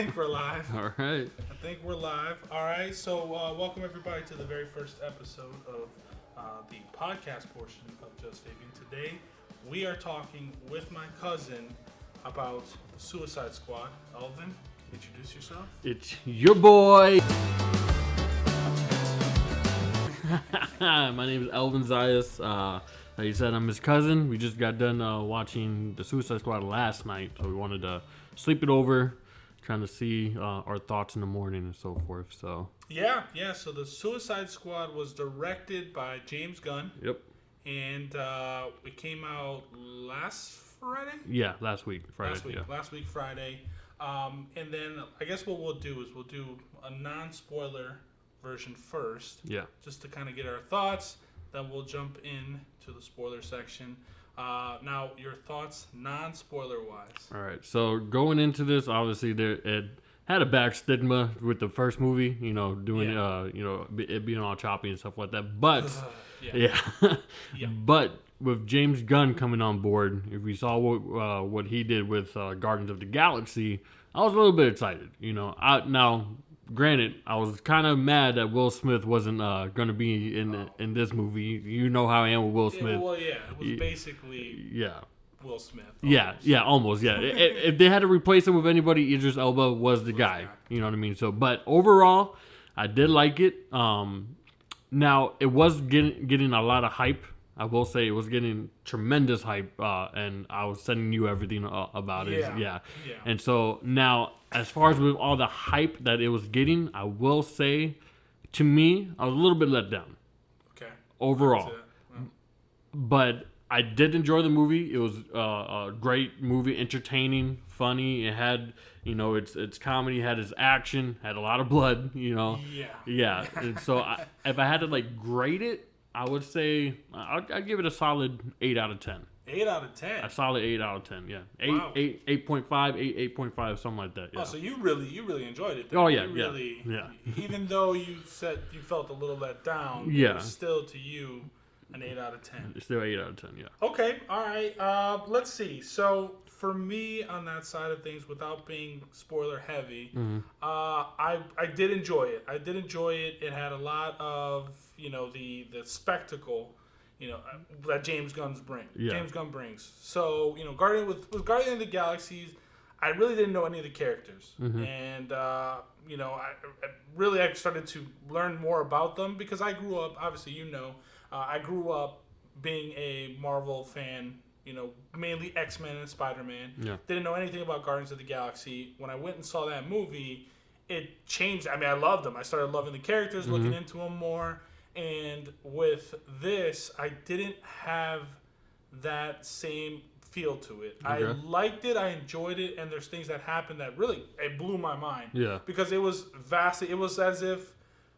think we're live. All right. I think we're live. All right. So welcome everybody to the very first episode of the podcast portion of Just Vaping. Today we are talking with my cousin about the Suicide Squad. Elvin, introduce yourself. It's your boy. My name is Elvin Zayas. Like you said, I'm his cousin. We just got done watching the Suicide Squad last night, so we wanted to sleep it over, trying to see our thoughts in the morning and so forth. So yeah. So the Suicide Squad was directed by James Gunn. Yep. And it came out last Friday. Yeah, last week Friday. Last week Friday. And then I guess what we'll do is we'll do a non-spoiler version first. Yeah. Just to kind of get our thoughts. Then we'll jump in to the spoiler section. Now, your thoughts, non-spoiler wise. All right. So going into this, obviously, it had a back stigma with the first movie. You know, doing it being all choppy and stuff like that. But but with James Gunn coming on board, if we saw what he did with Guardians of the Galaxy, I was a little bit excited. You know, now. Granted, I was kind of mad that Will Smith wasn't going to be in this movie. You know how I am with Will Smith. It was basically Will Smith. Almost. If they had to replace him with anybody, Idris Elba was the guy. You know what I mean? So, but overall, I did like it. Now, it was getting a lot of hype. I will say it was getting tremendous hype, and I was sending you everything about it. Yeah. And so now, as far as with all the hype that it was getting, I will say, to me, I was a little bit let down. Okay. Overall. But I did enjoy the movie. It was a great movie, entertaining, funny. It had, its comedy, had its action, had a lot of blood, Yeah. And so if I had to, grade it, I would say I'd give it a solid 8 out of 10. 8 out of 10? A solid 8 out of 10, yeah. 8.5, 8.5, something like that, yeah. Oh, so you really enjoyed it. Oh, yeah, yeah. Even though you said you felt a little let down, it was still to you an 8 out of 10. It's still 8 out of 10, yeah. Okay, all right. Let's see. So for me on that side of things, without being spoiler heavy, I did enjoy it. It had a lot of the spectacle, that James Gunn brings. So Guardian of the Galaxies, I really didn't know any of the characters, and I started to learn more about them because I grew up. Obviously, I grew up being a Marvel fan. Mainly X-Men and Spider-Man. Yeah. Didn't know anything about Guardians of the Galaxy. When I went and saw that movie, it changed. I mean, I loved them. I started loving the characters, looking into them more. And with this, I didn't have that same feel to it. Okay. I liked it. I enjoyed it. And there's things that happened that really it blew my mind. Yeah. Because it was vastly. It was as if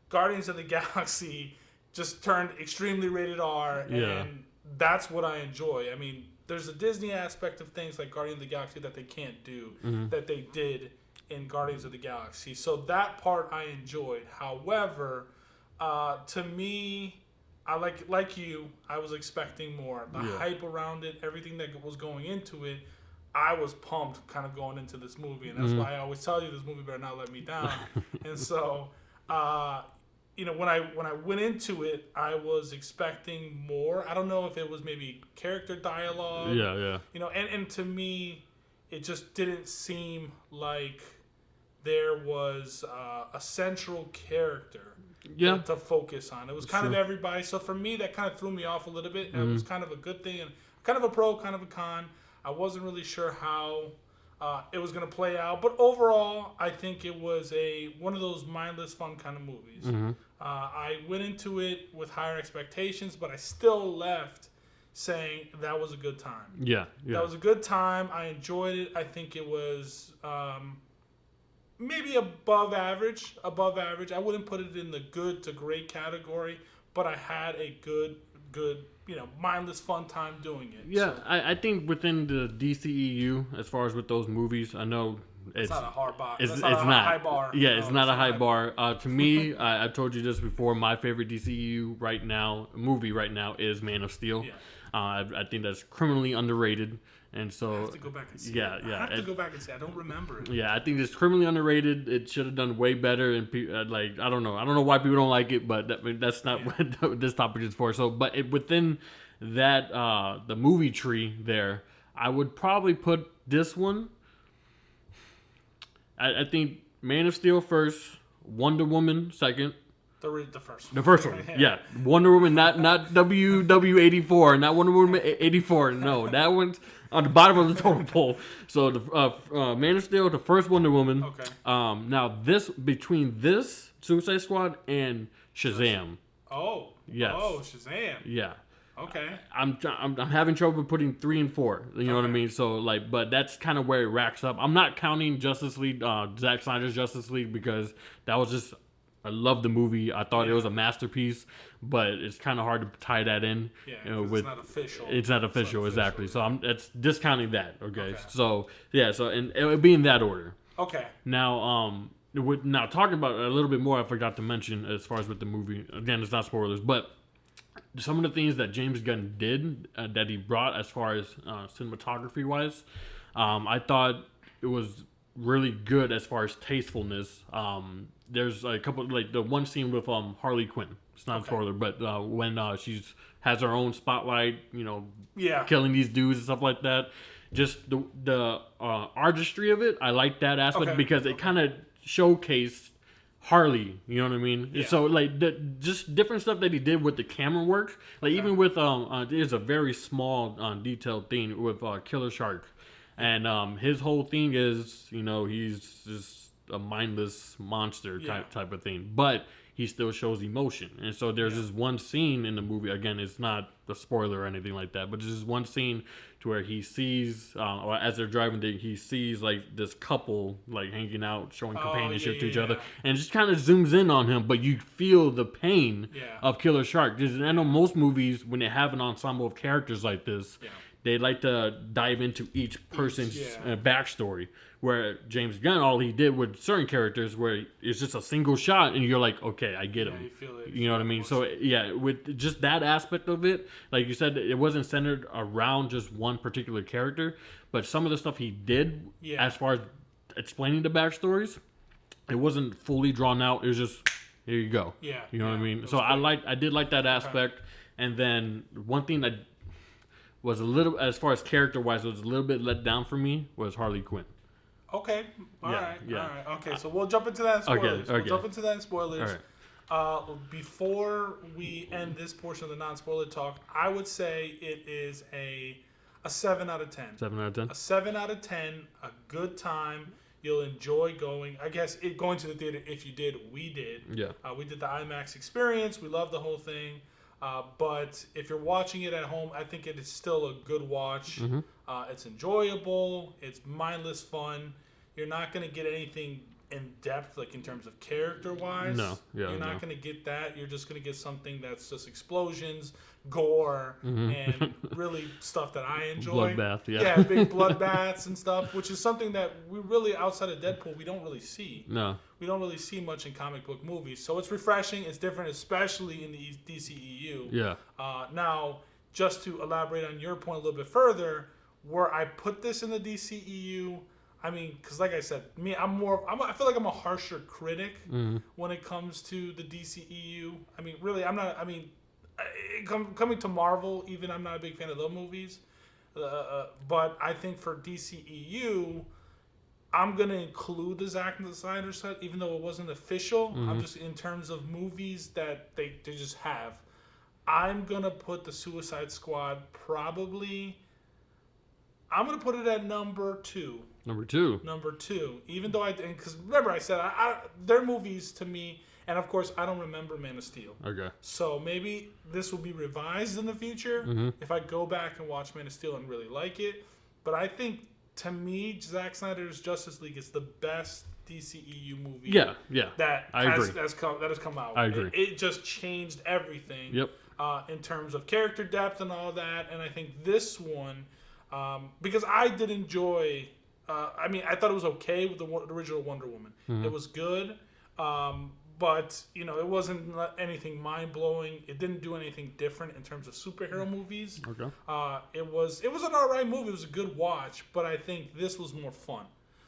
Guardians of the Galaxy just turned extremely rated R. Yeah. And that's what I enjoy. I mean, there's a Disney aspect of things like Guardians of the Galaxy that they can't do that they did in Guardians of the Galaxy. So that part I enjoyed. However, to me, I like you, I was expecting more. The hype around it, everything that was going into it, I was pumped kind of going into this movie. And that's why I always tell you this movie better not let me down. And so, when I went into it, I was expecting more. I don't know if it was maybe character dialogue. Yeah. And to me, it just didn't seem like there was a central character to focus on. It was kind of everybody. So for me, that kind of threw me off a little bit. And it was kind of a good thing and kind of a pro, kind of a con. I wasn't really sure how it was going to play out. But overall, I think it was one of those mindless, fun kind of movies. I went into it with higher expectations, but I still left saying that was a good time. Yeah. That was a good time. I enjoyed it. I think it was maybe above average. I wouldn't put it in the good to great category, but I had a good, mindless fun time doing it. Yeah, so. I think within the DCEU, as far as with those movies, I know it's not a hard bar. It's not a high bar. Yeah, it's not a high bar. To me, I've told you this before. My favorite DCEU movie right now is Man of Steel. Yeah. I think that's criminally underrated. And so, I have to go back and see yeah, it. yeah. I have to go back and see it. I don't remember it. Yeah, I think it's criminally underrated. It should have done way better. And like, I don't know why people don't like it, but that's not what this topic is for. So, but within that, the movie tree there, I would probably put this one. I think Man of Steel first, Wonder Woman second. The first one. The first one, yeah. Wonder Woman, not WW84, not Wonder Woman 84. No, that one's on the bottom of the totem pole. So the Man of Steel, the first Wonder Woman. Okay. Now between this Suicide Squad and Shazam. Oh. Yes. Oh, Shazam. Yeah. Okay. I'm having trouble putting 3 and 4. You know what I mean? So like, but that's kind of where it racks up. I'm not counting Justice League, Zack Snyder's Justice League, because that was just. I love the movie. I thought it was a masterpiece, but it's kind of hard to tie that in. Yeah, it's not official. It's not official, exactly. So it's discounting that. Okay. So yeah. So and it would be in that order. Okay. Now, now talking about it a little bit more, I forgot to mention as far as with the movie. Again, it's not spoilers, but some of the things that James Gunn did that he brought as far as cinematography wise, I thought it was really good as far as tastefulness. There's a couple, like the one scene with Harley Quinn. It's not a spoiler, but when she's has her own spotlight, killing these dudes and stuff like that. Just the artistry of it, I like that aspect because it kind of showcased Harley. You know what I mean? Yeah. So like just different stuff that he did with the camera work. Like even with there's a very small detailed thing with Killer Shark. And his whole thing is, he's just a mindless monster type of thing. But he still shows emotion. And so there's this one scene in the movie. Again, it's not a spoiler or anything like that. But there's this one scene to where he sees, or as they're driving, he sees like this couple like hanging out, showing companionship to each other. And it just kind of zooms in on him. But you feel the pain of Killer Shark. I know most movies, when they have an ensemble of characters like this, they like to dive into each person's backstory. Where James Gunn, all he did with certain characters, where it's just a single shot, and you're like, okay, I get him. You feel it. You know what I mean? So yeah, with just that aspect of it, like you said, it wasn't centered around just one particular character, but some of the stuff he did, as far as explaining the backstories, it wasn't fully drawn out. It was just, here you go. Yeah. You know what I mean? So I did like that aspect, and then one thing that was a little, as far as character wise, was a little bit let down for me was Harley Quinn. Okay. All right. Okay. So we'll jump into that in spoilers. Okay. We'll jump into that in spoilers. All right. Before we end this portion of the non-spoiler talk, I would say it is a 7 out of 10. 7 out of 10. A 7 out of 10. A good time. You'll enjoy going. I guess going to the theater. If you did, we did. Yeah. We did the IMAX experience. We loved the whole thing. But if you're watching it at home, I think it is still a good watch. Mm-hmm. It's enjoyable. It's mindless fun. You're not going to get anything in depth, like in terms of character-wise. No. Yeah, you're not going to get that. You're just going to get something that's just explosions, gore, and really stuff that I enjoy. Bloodbath, Yeah, big bloodbaths and stuff, which is something that we really, outside of Deadpool, we don't really see. No. We don't really see much in comic book movies. So it's refreshing. It's different, especially in the DCEU. Yeah. Now, just to elaborate on your point a little bit further, where I put this in the DCEU, I mean, because like I said, I feel like I'm a harsher critic when it comes to the DCEU. I mean, really, I'm not, coming to Marvel, even I'm not a big fan of those movies. But I think for DCEU, I'm going to include the Zack Snyder set, even though it wasn't official. I'm just, in terms of movies that they just have, I'm going to put the Suicide Squad probably, I'm going to put it at number 2. Number 2. Even though because remember I said their movies to me, and of course I don't remember Man of Steel. Okay. So maybe this will be revised in the future if I go back and watch Man of Steel and really like it. But I think, to me, Zack Snyder's Justice League is the best DCEU movie. Yeah. That has come out. I agree. It just changed everything. Yep. In terms of character depth and all that, and I think this one, because I did enjoy. I thought it was okay with the original Wonder Woman. It was good, but it wasn't anything mind blowing. It didn't do anything different in terms of superhero movies. Okay. It was an alright movie. It was a good watch, but I think this was more fun.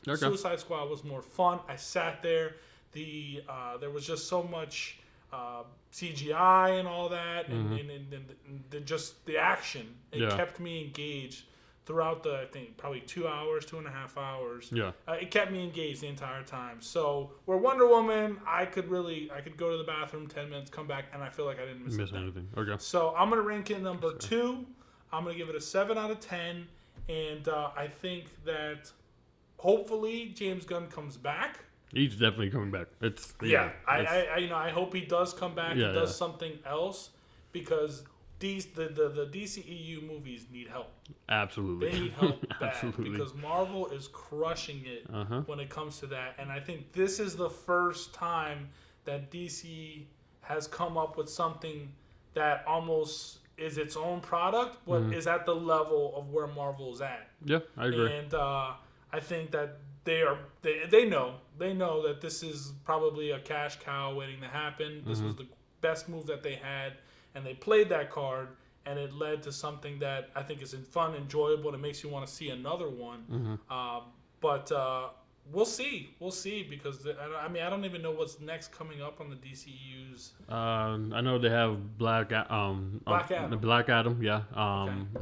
Okay. Suicide Squad was more fun. I sat there. There was just so much CGI and all that, and just the action. It kept me engaged throughout I think probably 2 hours, 2.5 hours. Yeah. It kept me engaged the entire time. So where Wonder Woman, I could go to the bathroom 10 minutes, come back, and I feel like I didn't miss anything. Okay. So I'm gonna rank it number 2. I'm gonna give it a 7 out of 10, and I think that hopefully James Gunn comes back. He's definitely coming back. I hope he does come back and does something else, because the DCEU movies need help. Absolutely. They need help bad because Marvel is crushing it when it comes to that. And I think this is the first time that DC has come up with something that almost is its own product, but is at the level of where Marvel's at. Yeah, I agree. And I think that they know that this is probably a cash cow waiting to happen. This was the best move that they had, and they played that card, and it led to something that I think is fun, enjoyable, and it makes you want to see another one. But we'll see, because I don't even know what's next coming up on the DCU's. I know they have Black Adam. Yeah.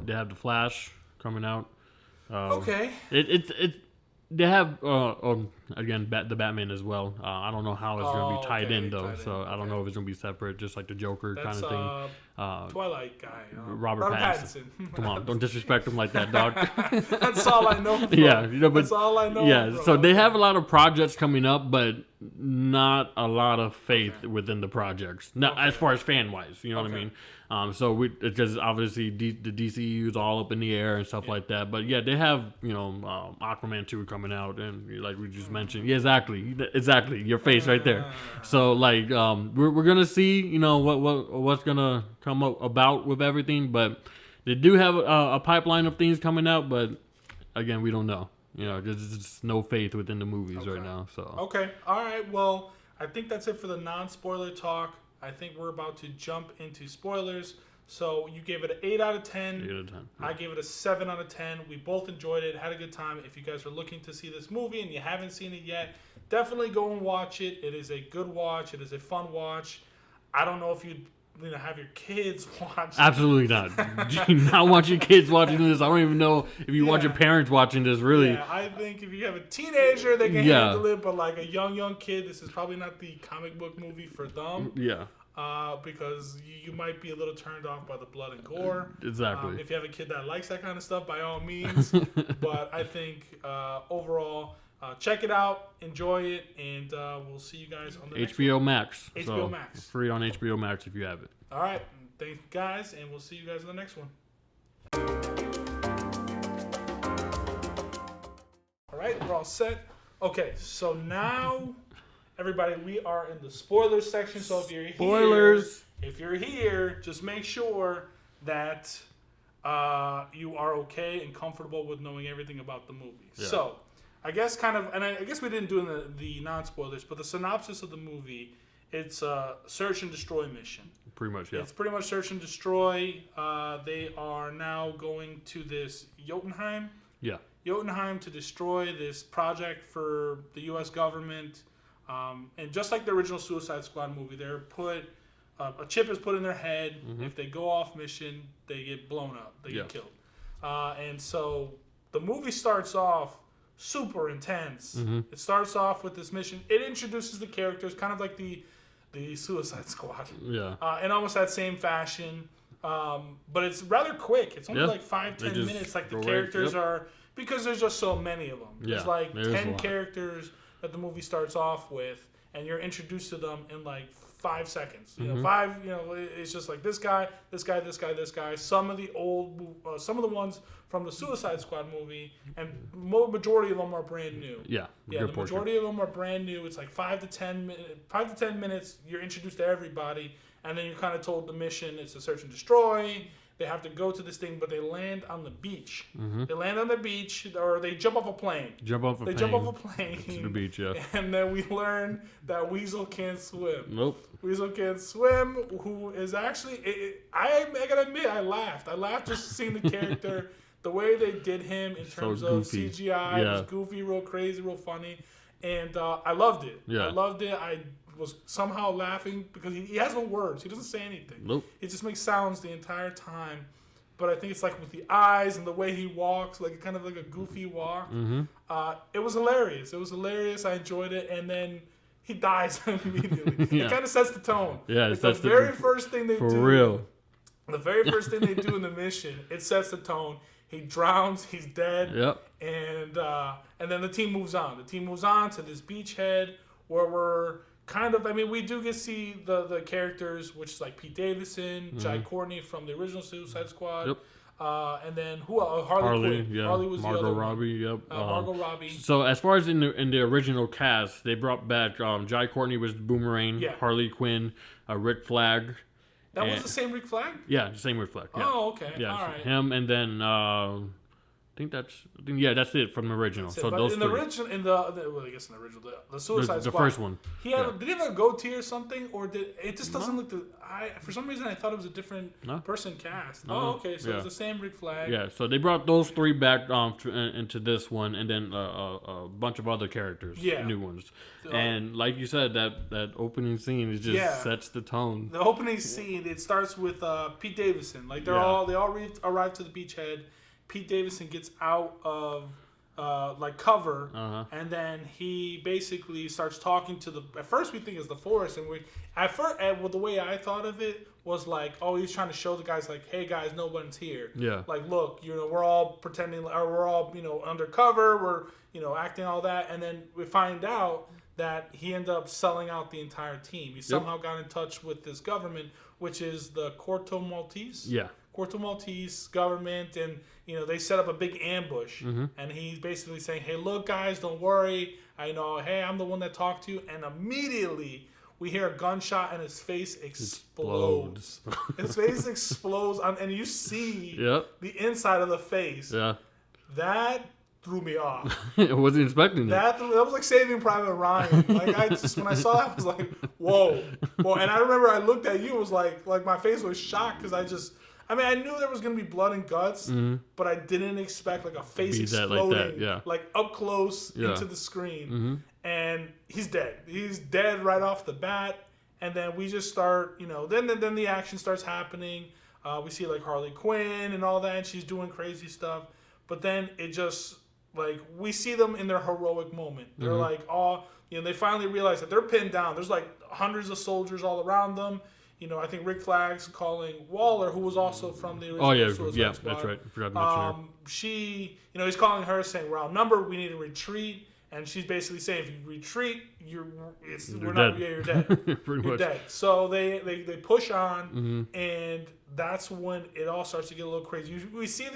They have the Flash coming out. Okay. They have again the Batman as well. I don't know how it's going to be tied in though, so I don't know if it's going to be separate, just like the Joker kind of thing. Twilight guy, Robert Pattinson. Come on, don't disrespect him like that, dog. That's all I know. Bro. Yeah, but that's all I know. Yeah, bro. So they have a lot of projects coming up, but not a lot of faith within the projects. Now, as far as fan wise, you know what I mean. So because obviously the DCU is all up in the air and stuff like that. But yeah, they have Aquaman 2 coming out, and like we just mentioned, yeah, exactly, your face right there. So like we're gonna see what's gonna come up about with everything, but they do have a pipeline of things coming out, but again, we don't know. There's just no faith within the movies right now. So okay, all right. Well, I think that's it for the non-spoiler talk. I think we're about to jump into spoilers. So you gave it an 8 out of 10. 8 out of 10. Yeah. I gave it a 7 out of 10. We both enjoyed it, had a good time. If you guys are looking to see this movie and you haven't seen it yet, definitely go and watch it. It is a good watch. It is a fun watch. I don't know if you'd have your kids watch. Absolutely not. Do not want your kids watching this. I don't even know if you want your parents watching this. Really. Yeah, I think if you have a teenager, they can handle it. But like a young kid, this is probably not the comic book movie for them. Yeah. Because you might be a little turned off by the blood and gore. Exactly. If you have a kid that likes that kind of stuff, by all means. But I think overall, check it out, enjoy it, and we'll see you guys on the next HBO one. Max. HBO Max. Free on HBO Max if you have it. All right. Thank you guys, and we'll see you guys in the next one. All right, we're all set. Okay, so now, everybody, we are in the spoilers section. So if you're here, just make sure that you are okay and comfortable with knowing everything about the movie. Yeah. So I guess I guess we didn't do the non-spoilers, but the synopsis of the movie, it's a search and destroy mission. Pretty much, yeah. It's pretty much search and destroy. They are now going to this Jotunheim. Yeah. Jotunheim to destroy this project for the U.S. government. And just like the original Suicide Squad movie, they're put a chip is put in their head. Mm-hmm. If they go off mission, they get blown up. They get killed. And so the movie starts off super intense. Mm-hmm. It starts off with this mission. It introduces the characters, kind of like the Suicide Squad. Yeah. In almost that same fashion. But it's rather quick. It's only like 5-10 minutes. Like the characters are, because there's just so many of them. There's like 10 characters that the movie starts off with, and you're introduced to them in like 5 seconds. It's just like this guy. Some of the ones from the Suicide Squad movie, and majority of them are brand new. Yeah, the majority of them are brand new. It's like 5 to 10 minutes. You're introduced to everybody, and then you're kind of told the mission. It's to search and destroy. They have to go to this thing, but they land on the beach. Mm-hmm. They land on the beach, or they jump off a plane. Jump off a plane to the beach, yeah. And then we learn that Weasel can't swim. Nope. Weasel can't swim, who is actually... I gotta admit, I laughed. I laughed just seeing the character, the way they did him in terms of CGI. It was goofy, real crazy, real funny. And I loved it. Yeah. I loved it. I was somehow laughing because he has no words. He doesn't say anything. Nope. He just makes sounds the entire time. But I think it's like with the eyes and the way he walks, like kind of like a goofy walk. Mm-hmm. It was hilarious. It was hilarious. I enjoyed it. And then he dies immediately. Yeah. It kind of sets the tone. Yeah, it's the very first thing they do. For real. The very first thing they do in the mission, it sets the tone. He drowns. He's dead. Yep. And then the team moves on. The team moves on to this beachhead where we're kind of, I mean, we do get to see the characters, which is like Pete Davidson, Jai Courtney from the original Suicide Squad. Yep. And then Harley Quinn. Yeah. Harley was Margot the other Robbie. one. Yep. Margot Robbie. So as far as in the original cast, they brought back Jai Courtney was Boomerang. Yeah. Harley Quinn, Rick Flag. That was the same Rick Flag? Yeah, the same Rick Flag. Yeah. Oh, okay. Yeah, all so right. him, and then that's it from the original. So but those in three. the original, well, I guess in the original, the Suicide the Squad, first one. He had did he have a goatee or something, or did it just doesn't look the? For some reason I thought it was a different person cast. No. Oh, okay, so it's the same Rick Flag. Yeah, so they brought those three back into this one, and then a bunch of other characters, new ones. And like you said, that opening scene sets the tone. The opening scene, it starts with Pete Davidson. Like they all arrive to the beachhead. Pete Davidson gets out of cover, and then he basically starts talking to the. At first, we think it's the forest, and the way I thought of it was like, oh, he's trying to show the guys like, hey guys, no one's here. Yeah. Like, look, we're all pretending, or we're all undercover. We're acting all that, and then we find out that he ended up selling out the entire team. He somehow got in touch with this government, which is the Corto Maltese. Yeah. Corto Maltese government, and they set up a big ambush, and he's basically saying, hey, look guys, don't worry, I know, hey, I'm the one that talked to you. And immediately we hear a gunshot and his face explodes. His face explodes, and you see the inside of the face. That threw me off. I wasn't expecting that. That was like Saving Private Ryan. Like when I saw that, I was like, whoa. And I remember I looked at you, it was like my face was shocked because I knew there was going to be blood and guts, but I didn't expect like a face exploding like up close into the screen. And he's dead. He's dead right off the bat. And then we just start, then the action starts happening. We see like Harley Quinn and all that, and she's doing crazy stuff. But then it just, like, we see them in their heroic moment. They're like, they finally realize that they're pinned down. There's like hundreds of soldiers all around them. I think Rick Flag's calling Waller, who was also from the original Suicide Squad. That's right. I forgot to mention her. He's calling her saying, we're outnumbered, we need to retreat. And she's basically saying, if you retreat, you're dead. Pretty you're much. dead. So they push on, and that's when it all starts to get a little crazy. We see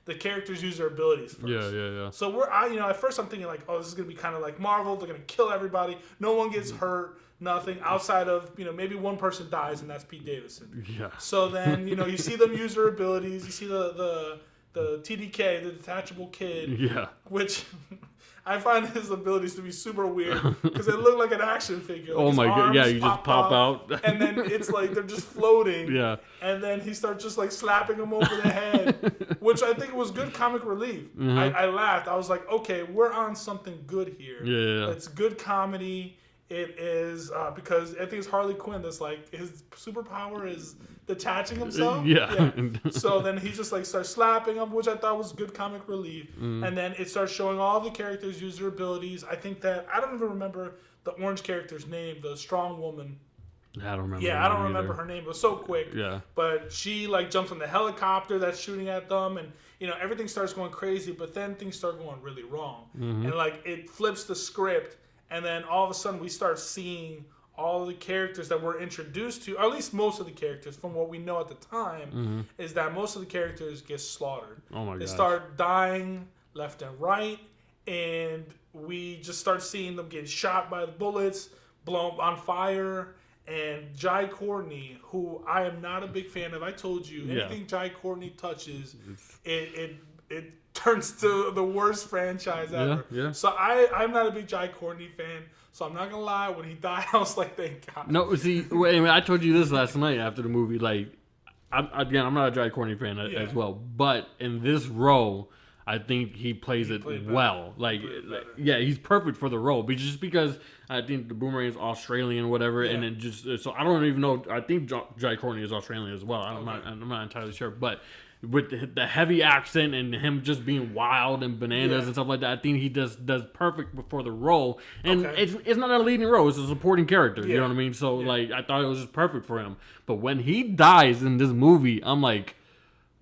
the characters use their abilities first. Yeah. So at first I'm thinking like, oh, this is gonna be kind of like Marvel. They're gonna kill everybody. No one gets hurt. Nothing outside of maybe one person dies, and that's Pete Davidson. Yeah. So then you see them use their abilities. You see the TDK, the detachable kid. Yeah. Which I find his abilities to be super weird because they look like an action figure. Like oh my god! Yeah, you just pop out, and then it's like they're just floating. Yeah. And then he starts just like slapping them over the head, which I think was good comic relief. I laughed. I was like, okay, we're on something good here. Yeah. It's good comedy. It is because I think it's Harley Quinn that's like his superpower is detaching himself. Yeah. So then he just like starts slapping them, which I thought was good comic relief. And then it starts showing all the characters use their abilities. I think that I don't even remember the orange character's name, the strong woman. I don't remember. Yeah, I don't remember her name. It was so quick. Yeah. But she like jumps on the helicopter that's shooting at them, and everything starts going crazy. But then things start going really wrong, and like it flips the script. And then all of a sudden we start seeing all the characters that we're introduced to, or at least most of the characters from what we know at the time, is that most of the characters get slaughtered. Oh my god. They start dying left and right, and we just start seeing them get shot by the bullets, blown on fire, And Jai Courtney, who I am not a big fan of. I told you, anything Jai Courtney touches, it turns to the worst franchise ever. Yeah. So I'm not a big Jai Courtney fan. So I'm not gonna lie. When he died, I was like, thank God. No, see, I told you this last night after the movie. Like, I'm not a Jai Courtney fan as well, but in this role, I think he plays it well. Like, he's perfect for the role. But just because I think the Boomerang is Australian, whatever, and then just so I don't even know. I think Jai Courtney is Australian as well. I'm not entirely sure, but with the heavy accent and him just being wild and bananas and stuff like that, I think he does perfect for the role. And it's not a leading role; it's a supporting character. You know what I mean? So like, I thought it was just perfect for him. But when he dies in this movie, I'm like,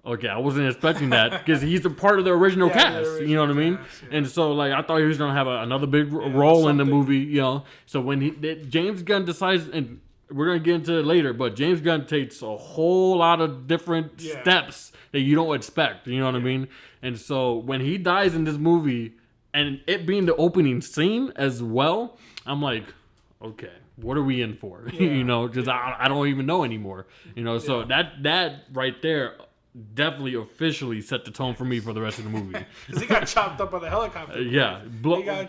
okay, I wasn't expecting that because he's a part of the original cast. You know what I mean? And so like, I thought he was gonna have another big role in the movie. You know, so when James Gunn decides and. We're going to get into it later, but James Gunn takes a whole lot of different steps that you don't expect. You know what I mean? And so when he dies in this movie, and it being the opening scene as well, I'm like, okay, what are we in for? You know, because I don't even know anymore. You know, so that right there definitely officially set the tone for me for the rest of the movie. Because he got chopped up by the helicopter.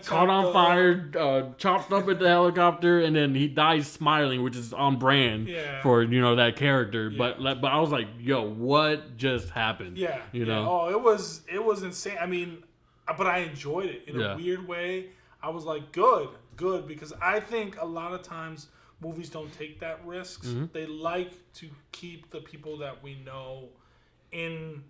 Caught on fire, chopped up at the helicopter, and then he dies smiling, which is on brand for that character. But I was like, yo, what just happened? You know? Oh, it was insane. I mean, but I enjoyed it in a weird way. I was like, good, because I think a lot of times movies don't take that risks. They like to keep the people that we know in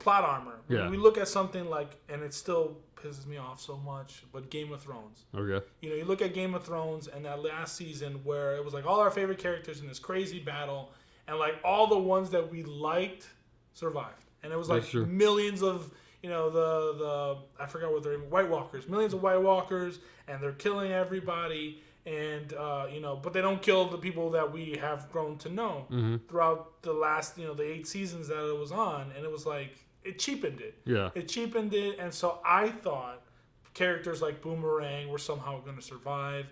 plot armor. When we look at something like, and it still pisses me off so much, but Game of Thrones. Okay. You look at Game of Thrones and that last season where it was like all our favorite characters in this crazy battle, and like all the ones that we liked survived, and it was like millions of the I forgot what they're White Walkers, millions of White Walkers, and they're killing everybody. And, but they don't kill the people that we have grown to know throughout the last, the 8 seasons that it was on. And it was like, it cheapened it. Yeah. It cheapened it. And so I thought characters like Boomerang were somehow going to survive.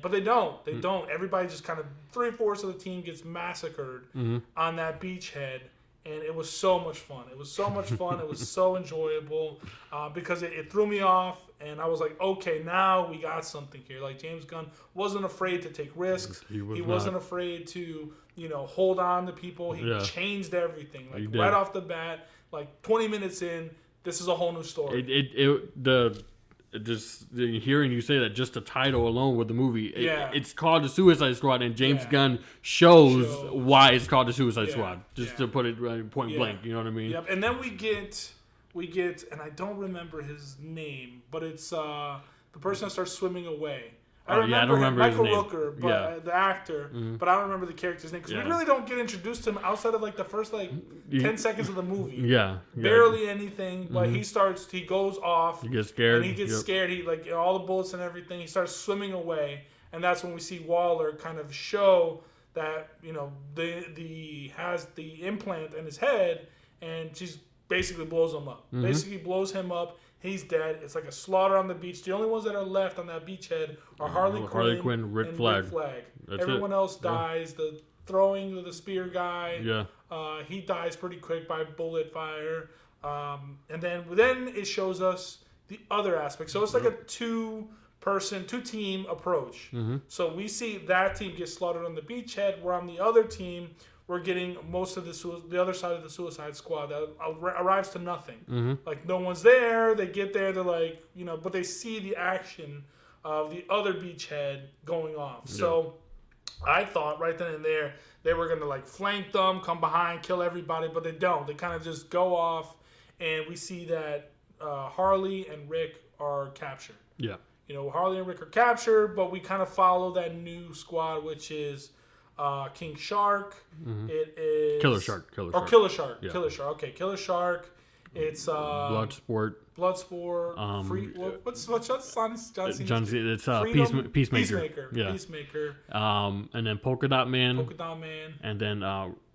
But they don't. They don't. Everybody just kind of 3/4 of the team gets massacred on that beachhead. And it was so much fun. It was so much fun. It was so enjoyable because it threw me off. And I was like, okay, now we got something here. Like, James Gunn wasn't afraid to take risks. He wasn't afraid to, hold on to people. He changed everything. Like, right off the bat, like 20 minutes in, this is a whole new story. Just hearing you say that, just the title alone with the movie, it's called The Suicide Squad, and James Gunn shows why it's called The Suicide Squad. Just to put it point blank, you know what I mean? Yep. And then we get, and I don't remember his name, but it's the person that starts swimming away. I don't remember Michael his name. Rooker, but the actor, but I don't remember the character's name because we really don't get introduced to him outside of like the first 10 seconds of the movie. Barely anything, but he goes off. He gets scared. And he gets scared. He all the bullets and everything. He starts swimming away, and that's when we see Waller kind of show that has the implant in his head, and she's basically blows him up. Basically blows him up. He's dead. It's like a slaughter on the beach. The only ones that are left on that beachhead are Harley Quinn, Rick Flag. Everyone else dies. The throwing of the spear guy, he dies pretty quick by bullet fire. And then it shows us the other aspect. So it's like a two-team approach. So we see that team get slaughtered on the beachhead. We're on the other team. We're getting most of the other side of the Suicide Squad that arrives to nothing. Like, no one's there. They get there. They're like, but they see the action of the other beachhead going off. Yeah. So I thought right then and there they were going to like flank them, come behind, kill everybody, but they don't. They kind of just go off, and we see that Harley and Rick are captured. Yeah. Harley and Rick are captured, but we kind of follow that new squad, which is King Shark. It is Killer Shark. Killer Shark. Yeah. Killer Shark. Okay, Killer Shark. It's Bloodsport. What's John Cena? It's Peacemaker. Yeah. Peacemaker. And then Polka Dot Man. And then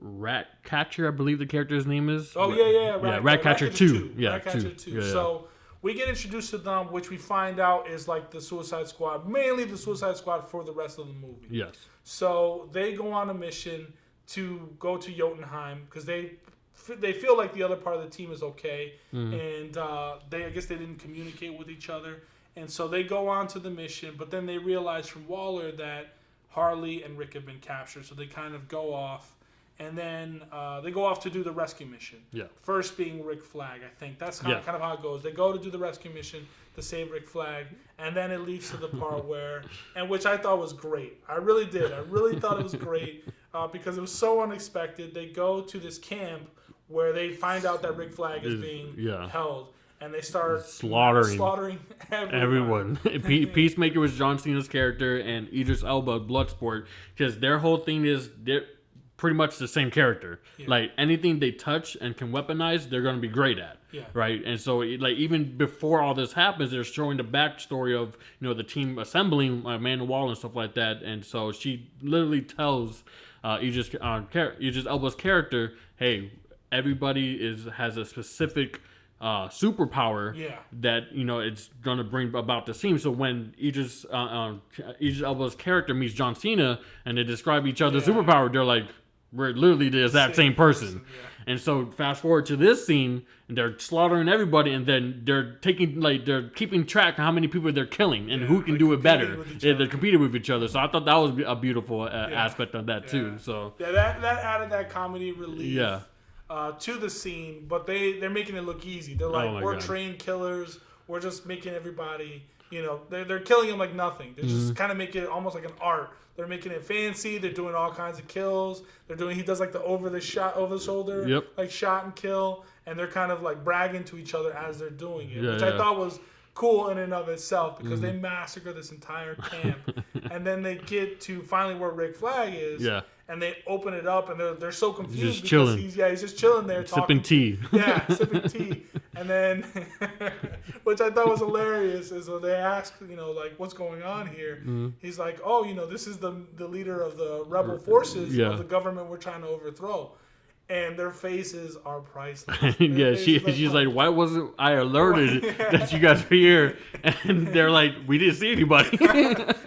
Ratcatcher, I believe the character's name is. Oh yeah. Ratcatcher 2. Yeah, Ratcatcher 2. Yeah. So we get introduced to them, which we find out is like the Suicide Squad, mainly the Suicide Squad for the rest of the movie. Yes. So they go on a mission to go to Jotunheim because they feel like the other part of the team is okay, and I guess they didn't communicate with each other, and so they go on to the mission. But then they realize from Waller that Harley and Rick have been captured, so they kind of go off. And then they go off to do the rescue mission. Yeah. First being Rick Flag, I think. That's kind of how it goes. They go to do the rescue mission to save Rick Flag. And then it leads to the part where, and which I thought was great. I really did. I really thought it was great because it was so unexpected. They go to this camp where they find out that Rick Flag is being held. And they start slaughtering everyone. Peacemaker was John Cena's character, and Idris Elba, Bloodsport, because their whole thing is they're pretty much the same character. Yeah. Like anything they touch and can weaponize, they're going to be great at. Yeah. Right. And so, like even before all this happens, they're showing the backstory of the team assembling Amanda Waller and stuff like that. And so she literally tells Idris Elba's character, "Hey, everybody has a specific." Superpower that it's gonna bring about the scene. So when Idris Elba's character meets John Cena and they describe each other's superpower, they're like, we're literally the exact same person. And so fast forward to this scene, and they're slaughtering everybody, and then they're keeping track of how many people they're killing and who can do it better. They're competing with each other. So I thought that was a beautiful aspect of that too. So that added that comedy relief. Yeah. To the scene, but they're making it look easy. They're like, we're trained killers. We're just making everybody, they're killing him like nothing. They're just kind of making it almost like an art. They're making it fancy. They're doing all kinds of kills. He does like the over the shoulder, like shot and kill, and they're kind of like bragging to each other as they're doing it, which I thought was cool in and of itself because they massacre this entire camp, and then they get to finally where Rick Flag is. Yeah. And they open it up, and they're so confused because chilling. He's just chilling there, sipping tea. Yeah, sipping tea. And then, which I thought was hilarious, is when they ask, like, what's going on here? He's like, oh, this is the leader of the rebel forces of the government we're trying to overthrow. And their faces are priceless. She's like, why wasn't I alerted that you guys are here? And they're like, we didn't see anybody.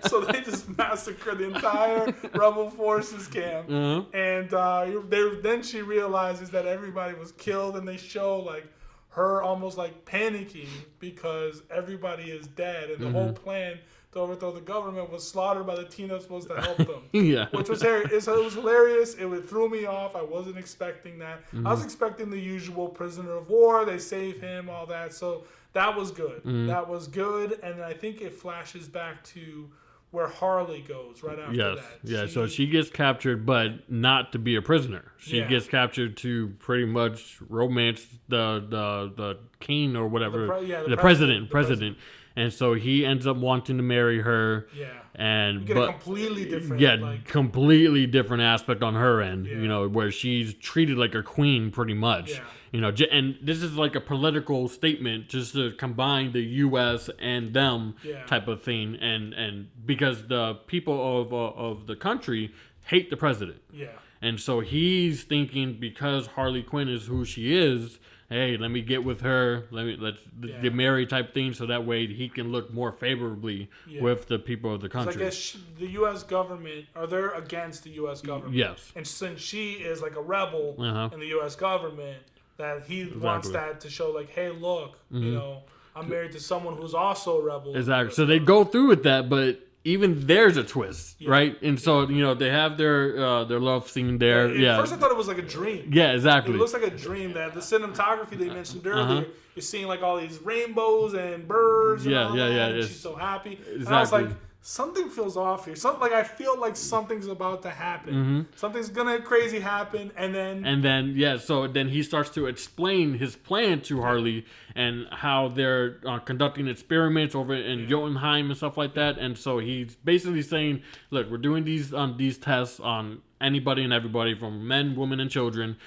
So they just massacred the entire Rebel Forces camp. And then she realizes that everybody was killed, and they show like her almost like panicking because everybody is dead, and the whole plan to overthrow the government was slaughtered by the team that was supposed to help them. Which was hilarious. It was hilarious. It threw me off. I wasn't expecting that. I was expecting the usual prisoner of war. They save him, all that. So that was good. That was good. And I think it flashes back to where Harley goes right after that. Yeah, so she gets captured, but not to be a prisoner. She gets captured to pretty much romance the king or whatever. The president. And so he ends up wanting to marry her. Yeah. And you get a completely different completely different aspect on her end, where she's treated like a queen pretty much. Yeah. And this is like a political statement just to combine the US and them type of thing, and because the people of the country hate the president. Yeah. And so he's thinking because Harley Quinn is who she is, hey, let me get with her. Let's get married type thing, so that way he can look more favorably with the people of the country. I guess the U.S. government, they're against the U.S. government. Yes. And since she is like a rebel in the U.S. government, that he wants that to show like, hey, look, I'm married to someone who's also a rebel. Exactly. So they go through with that, but even there's a twist, right? And so they have their love scene there. At first I thought it was like a dream. Yeah, exactly. It looks like a dream. That the cinematography they mentioned earlier, you're seeing like all these rainbows and birds. And all that, and she's so happy. Exactly. And I was like, something feels off here. I feel like something's about to happen. Something's gonna crazy happen, and then so then he starts to explain his plan to Harley and how they're conducting experiments over in Jotunheim and stuff like that. And so he's basically saying, look, we're doing these tests on anybody and everybody, from men, women, and children,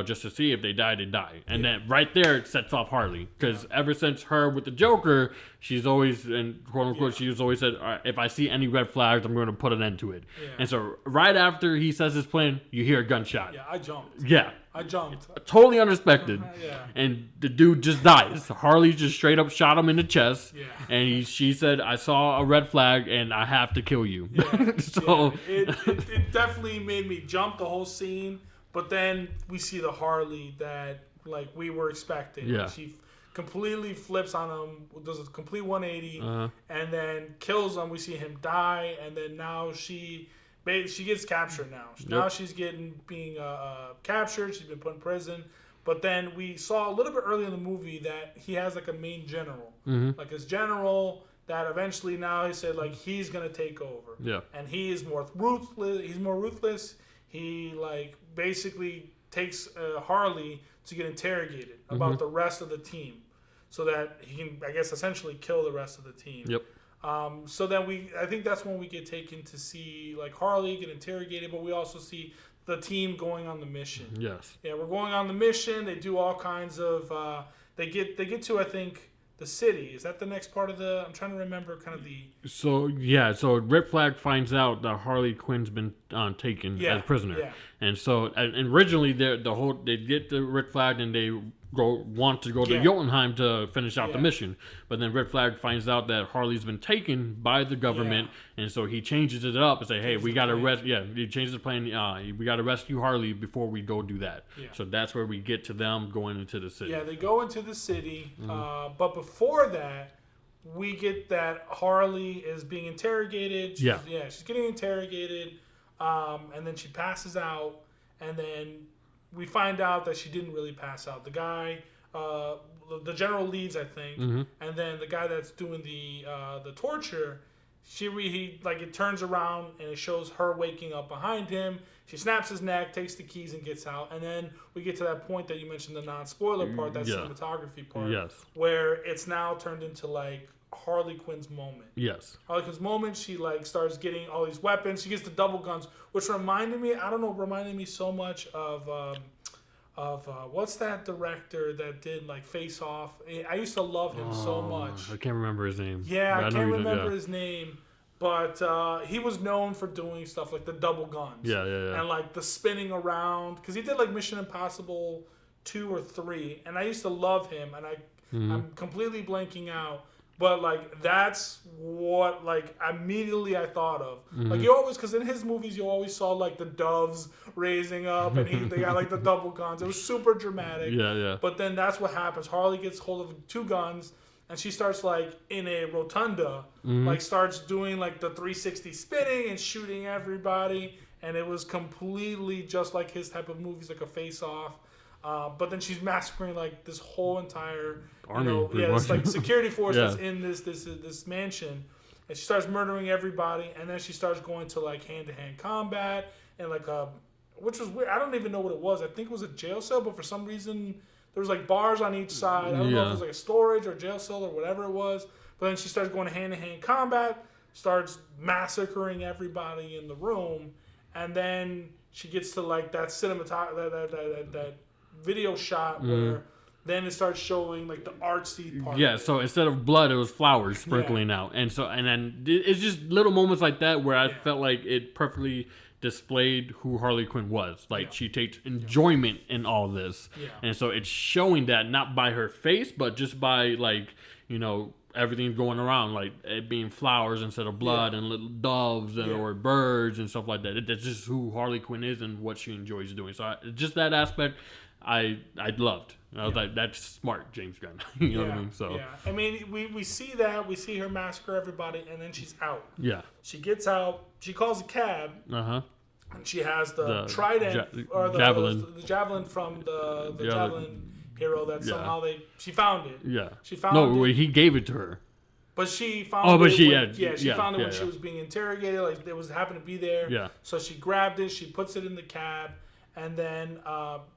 just to see if they die, they die. And then right there, it sets off Harley. Because ever since her with the Joker, she's always, and quote unquote, she's always said, all right, if I see any red flags, I'm going to put an end to it. Yeah. And so right after he says his plan, you hear a gunshot. Yeah, I jumped. Yeah. I jumped. Totally unexpected. Yeah. And the dude just dies. Harley just straight up shot him in the chest. Yeah. And she said, I saw a red flag and I have to kill you. Yeah. So It definitely made me jump the whole scene. But then we see the Harley that like we were expecting. Yeah. She completely flips on him, does a complete 180, and then kills him. We see him die, and then now she gets captured now. Now she's being captured. She's been put in prison. But then we saw a little bit early in the movie that he has like a main general, like his general that eventually now he said like he's gonna take over. Yeah. And he is more ruthless. He's more ruthless. He like basically takes Harley to get interrogated about the rest of the team, so that he can, I guess, essentially kill the rest of the team. Yep. So then I think that's when we get taken to see like Harley get interrogated, but we also see the team going on the mission. Yes. Yeah, we're going on the mission. They do all kinds of. They get to, I think, the city. Is that the next part of the? I'm trying to remember kind of the. So Red Flag finds out that Harley Quinn's been taken as prisoner, and so and originally they get the Red Flag and they want to go to Jotunheim to finish out the mission, but then Red Flag finds out that Harley's been taken by the government, and so he changes it up and say, hey, we got to he changes the plan. We got to rescue Harley before we go do that. So that's where we get to them going into the city. Yeah, they go into the city, but before that, we get that Harley is being interrogated. She's getting interrogated, and then she passes out, and then we find out that she didn't really pass out. The guy, the general leads, I think, and then the guy that's doing the torture, it turns around and it shows her waking up behind him. She snaps his neck, takes the keys, and gets out. And then we get to that point that you mentioned, the non-spoiler part, that cinematography part, where it's now turned into like Harley Quinn's moment. Yes. Harley Quinn's moment, she like starts getting all these weapons. She gets the double guns, which reminded me so much of what's that director that did like Face Off? I used to love him so much. I can't remember his name. Yeah, I can't remember his name. But he was known for doing stuff like the double guns. Yeah. And like the spinning around. Because he did like Mission Impossible 2 or 3. And I used to love him. And I'm completely blanking out. But like that's what like immediately I thought of. Like you always, because in his movies you always saw like the doves raising up, and they got like the double guns. It was super dramatic. Yeah. But then that's what happens. Harley gets hold of 2 guns, and she starts like in a rotunda, like starts doing like the 360 spinning and shooting everybody. And it was completely just like his type of movies, like a Face Off. But then she's massacring like this whole entire army, it's like security force that's in this mansion, and she starts murdering everybody. And then she starts going to like hand-to-hand combat and like which was weird. I don't even know what it was. I think it was a jail cell, but for some reason there was like bars on each side. I don't know if it was like a storage or jail cell or whatever it was. But then she starts going to hand-to-hand combat, starts massacring everybody in the room, and then she gets to like that that video shot where then it starts showing like the artsy part. Yeah, so instead of blood, it was flowers sprinkling out, and then it's just little moments like that where I felt like it perfectly displayed who Harley Quinn was. Like she takes enjoyment in all this, and so it's showing that not by her face, but just by like everything going around, like it being flowers instead of blood, and little doves or birds and stuff like that. That's just who Harley Quinn is and what she enjoys doing. So just that aspect, I loved. I was like, that's smart, James Gunn. You know what I mean? So I mean, we see that, we see her massacre everybody, and then she's out. Yeah. She gets out. She calls a cab. And she has the trident or the javelin from the javelin hero that somehow she found it. Yeah. She found it. He gave it to her. But she found it. She found it when she was being interrogated. Like it happened to be there. Yeah. So she grabbed it. She puts it in the cab. And then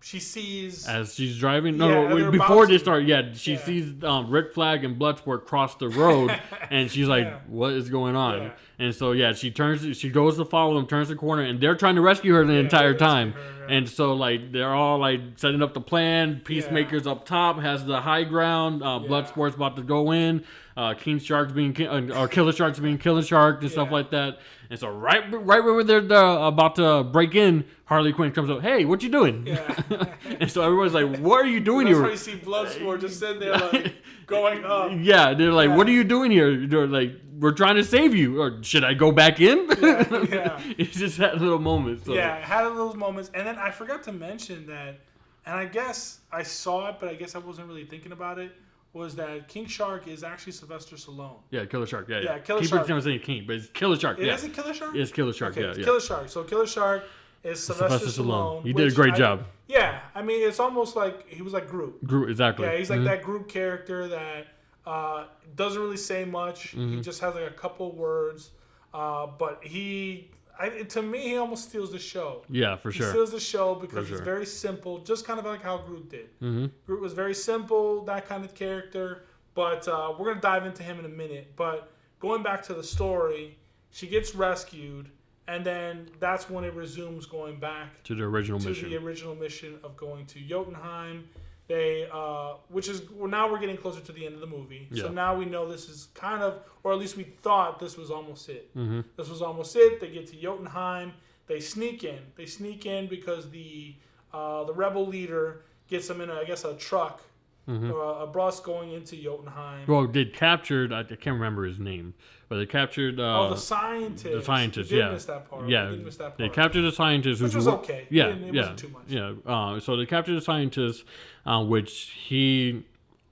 she sees as she's driving. Before they start, sees Red Flag and Bloodsport cross the road, and she's like, "What is going on?" And so she goes to follow them, turns the corner, and they're trying to rescue her the entire time. And so like they're all like setting up the plan. Peacemaker's up top, has the high ground. Bloodsport's about to go in. King Shark's being Killer Shark's being Killer Shark and stuff like that. And so right when they're about to break in, Harley Quinn comes up. Hey, what you doing? Yeah. And so everyone's like, "What are you doing here?" That's why you see Bloodsport just sitting there like going up. Yeah, they're like, "What are you doing here?" They're like, "We're trying to save you." Or should I go back in? Yeah. It's just that little moment. So. Yeah, it had those moments, and then I forgot to mention that, and I guess I saw it, but I guess I wasn't really thinking about it. Was that King Shark is actually Sylvester Stallone? Yeah, Killer Shark. Yeah. Killer Shark. Keep saying King, but it's Killer Shark. Is it Killer Shark? It's Killer Shark. Okay, it's Killer Shark. So Killer Shark is Sylvester Stallone. He did a great job. Yeah, I mean, it's almost like he was like Groot. Groot, exactly. Yeah, he's like that Groot character that doesn't really say much. He just has like a couple words, but to me, he almost steals the show. Yeah, for sure. He steals the show because it's very simple, just kind of like how Groot did. Groot was very simple, that kind of character. But we're going to dive into him in a minute. But going back to the story, she gets rescued, and then that's when it resumes going back to the original mission of going to Jotunheim. Which is now we're getting closer to the end of the movie. Yeah. So now we know this is kind of, or at least we thought this was almost it. This was almost it. They get to Jotunheim. They sneak in. Because the rebel leader gets them in, a truck. A bus going into Jotunheim. Well, they captured, I can't remember his name, but they captured... the scientist. The scientist, we did miss that part. Yeah, they captured the scientist. Which was okay. Yeah, it wasn't too much. Yeah, so they captured the scientist, which he,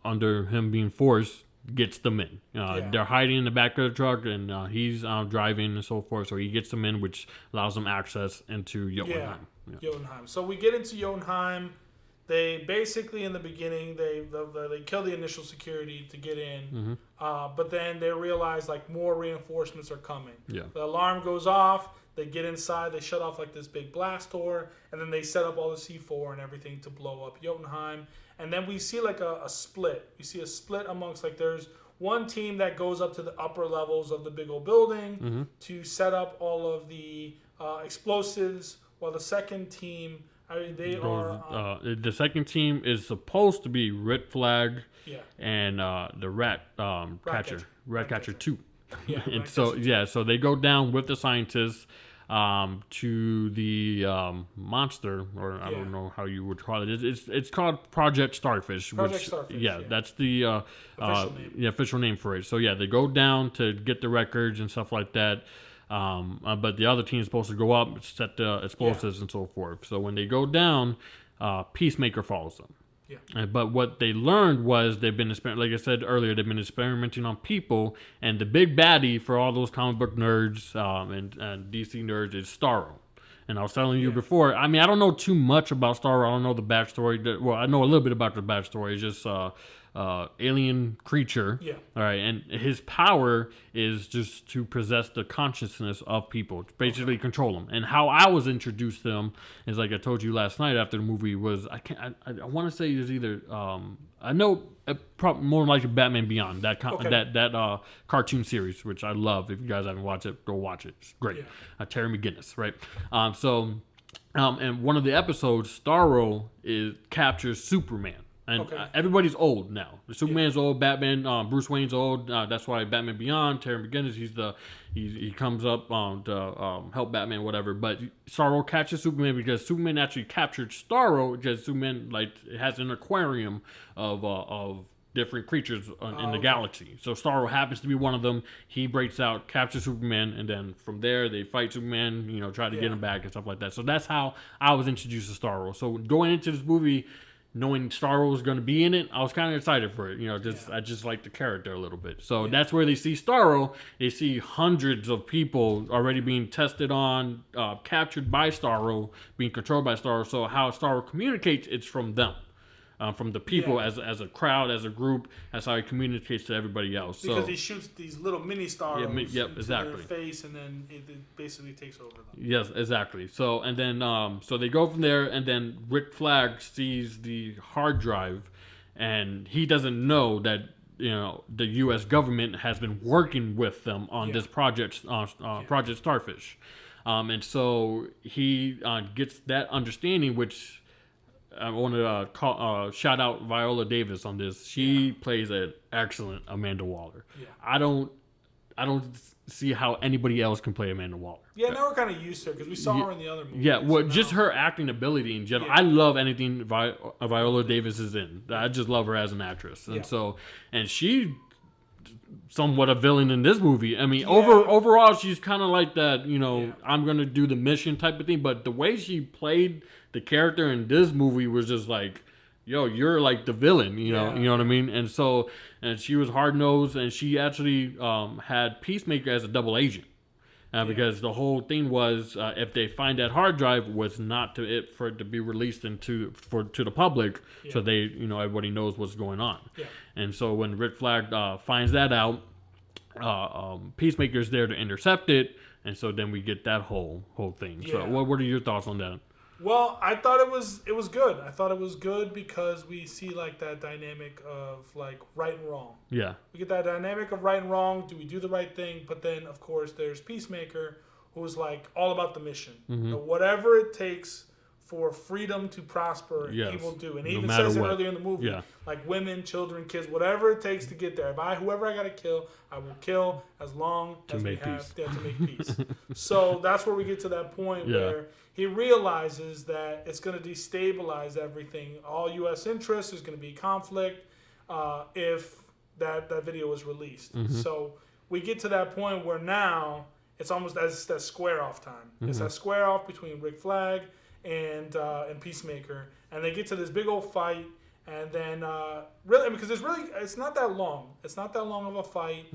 under him being forced, gets them in. They're hiding in the back of the truck, and he's driving and so forth, so he gets them in, which allows them access into Jotunheim. Yeah. Jotunheim. So we get into Jotunheim. They basically, in the beginning, they kill the initial security to get in, but then they realize like more reinforcements are coming. Yeah. The alarm goes off. They get inside. They shut off like this big blast door, and then they set up all the C4 and everything to blow up Jotunheim. And then we see like a split. We see a split amongst like there's one team that goes up to the upper levels of the big old building to set up all of the explosives, while the second team. The second team is supposed to be Red Flag and the Rat Catcher 2. Yeah, and so they go down with the scientists to the monster, or I don't know how you would call it. It's called Project Starfish. Starfish. Yeah, that's the official name for it. So they go down to get the records and stuff like that. But the other team is supposed to go up, set the explosives and so forth. So when they go down, Peacemaker follows them. Yeah. But what they learned was like I said earlier, they've been experimenting on people, and the big baddie for all those comic book nerds and DC nerds is Starro. And I was telling you before, I mean, I don't know too much about Starro. I don't know the backstory. Well, I know a little bit about the backstory. It's just alien creature. Yeah. All right. And his power is just to possess the consciousness of people, basically control them. And how I was introduced to him is like I told you last night after the movie was I want to say it was either I know more like Batman Beyond, that cartoon series, which I love. If you guys haven't watched it, go watch it. It's great. Yeah. Terry McGinnis, right? And one of the episodes, Starro captures Superman. And everybody's old now. Superman's old, Batman, Bruce Wayne's old. That's why Batman Beyond, Terry McGinnis, he comes up to help Batman, whatever. But Starro catches Superman because Superman actually captured Starro because Superman has an aquarium of different creatures in the galaxy. So Starro happens to be one of them. He breaks out, captures Superman, and then from there they fight Superman. Try to get him back and stuff like that. So that's how I was introduced to Starro. So going into this movie, knowing Starro was going to be in it, I was kind of excited for it. I just like the character a little bit. So that's where they see Starro. They see hundreds of people already being tested on, captured by Starro, being controlled by Starro. So how Starro communicates, it's from them. From the people as a crowd, as a group. That's how he communicates to everybody else. Because he shoots these little mini Starros into their face, and then it basically takes over them. Yes, exactly. So and then so they go from there, and then Rick Flag sees the hard drive, and he doesn't know that the U.S. government has been working with them on this project, Project Starfish. And so he gets that understanding, which I want to shout out Viola Davis on this. She plays an excellent Amanda Waller. Yeah. I don't see how anybody else can play Amanda Waller. Yeah, now we're kind of used to her because we saw her in the other movies. Yeah, well, so just her acting ability in general. I love anything Viola Davis is in. I just love her as an actress. And and she somewhat a villain in this movie. I mean, overall, she's kind of like that, I'm going to do the mission type of thing. But the way she played the character in this movie was just like, yo, you're like the villain, you know what I mean? And so, and she was hard-nosed, and she actually had Peacemaker as a double agent. Because the whole thing was, if they find that hard drive, was not for it to be released to the public, so they, everybody knows what's going on. Yeah. And so when Rick Flag finds that out, Peacemaker's there to intercept it, and so then we get that whole thing. Yeah. So what are your thoughts on that? Well, I thought it was good. I thought it was good because we see like that dynamic of like right and wrong. Yeah. We get that dynamic of right and wrong. Do we do the right thing? But then, of course, there's Peacemaker, who's like all about the mission. Whatever it takes for freedom to prosper, he will do. And he even says it earlier in the movie, like women, children, kids, whatever it takes to get there. Whoever I got to kill, I will kill as long as we have to make peace. So that's where we get to that point where he realizes that it's going to destabilize everything. All U.S. interests, there's going to be conflict if that video is released. So we get to that point where now it's almost that square off time. It's that square off between Rick Flag and Peacemaker, and they get to this big old fight, and then because it's not that long. It's not that long of a fight.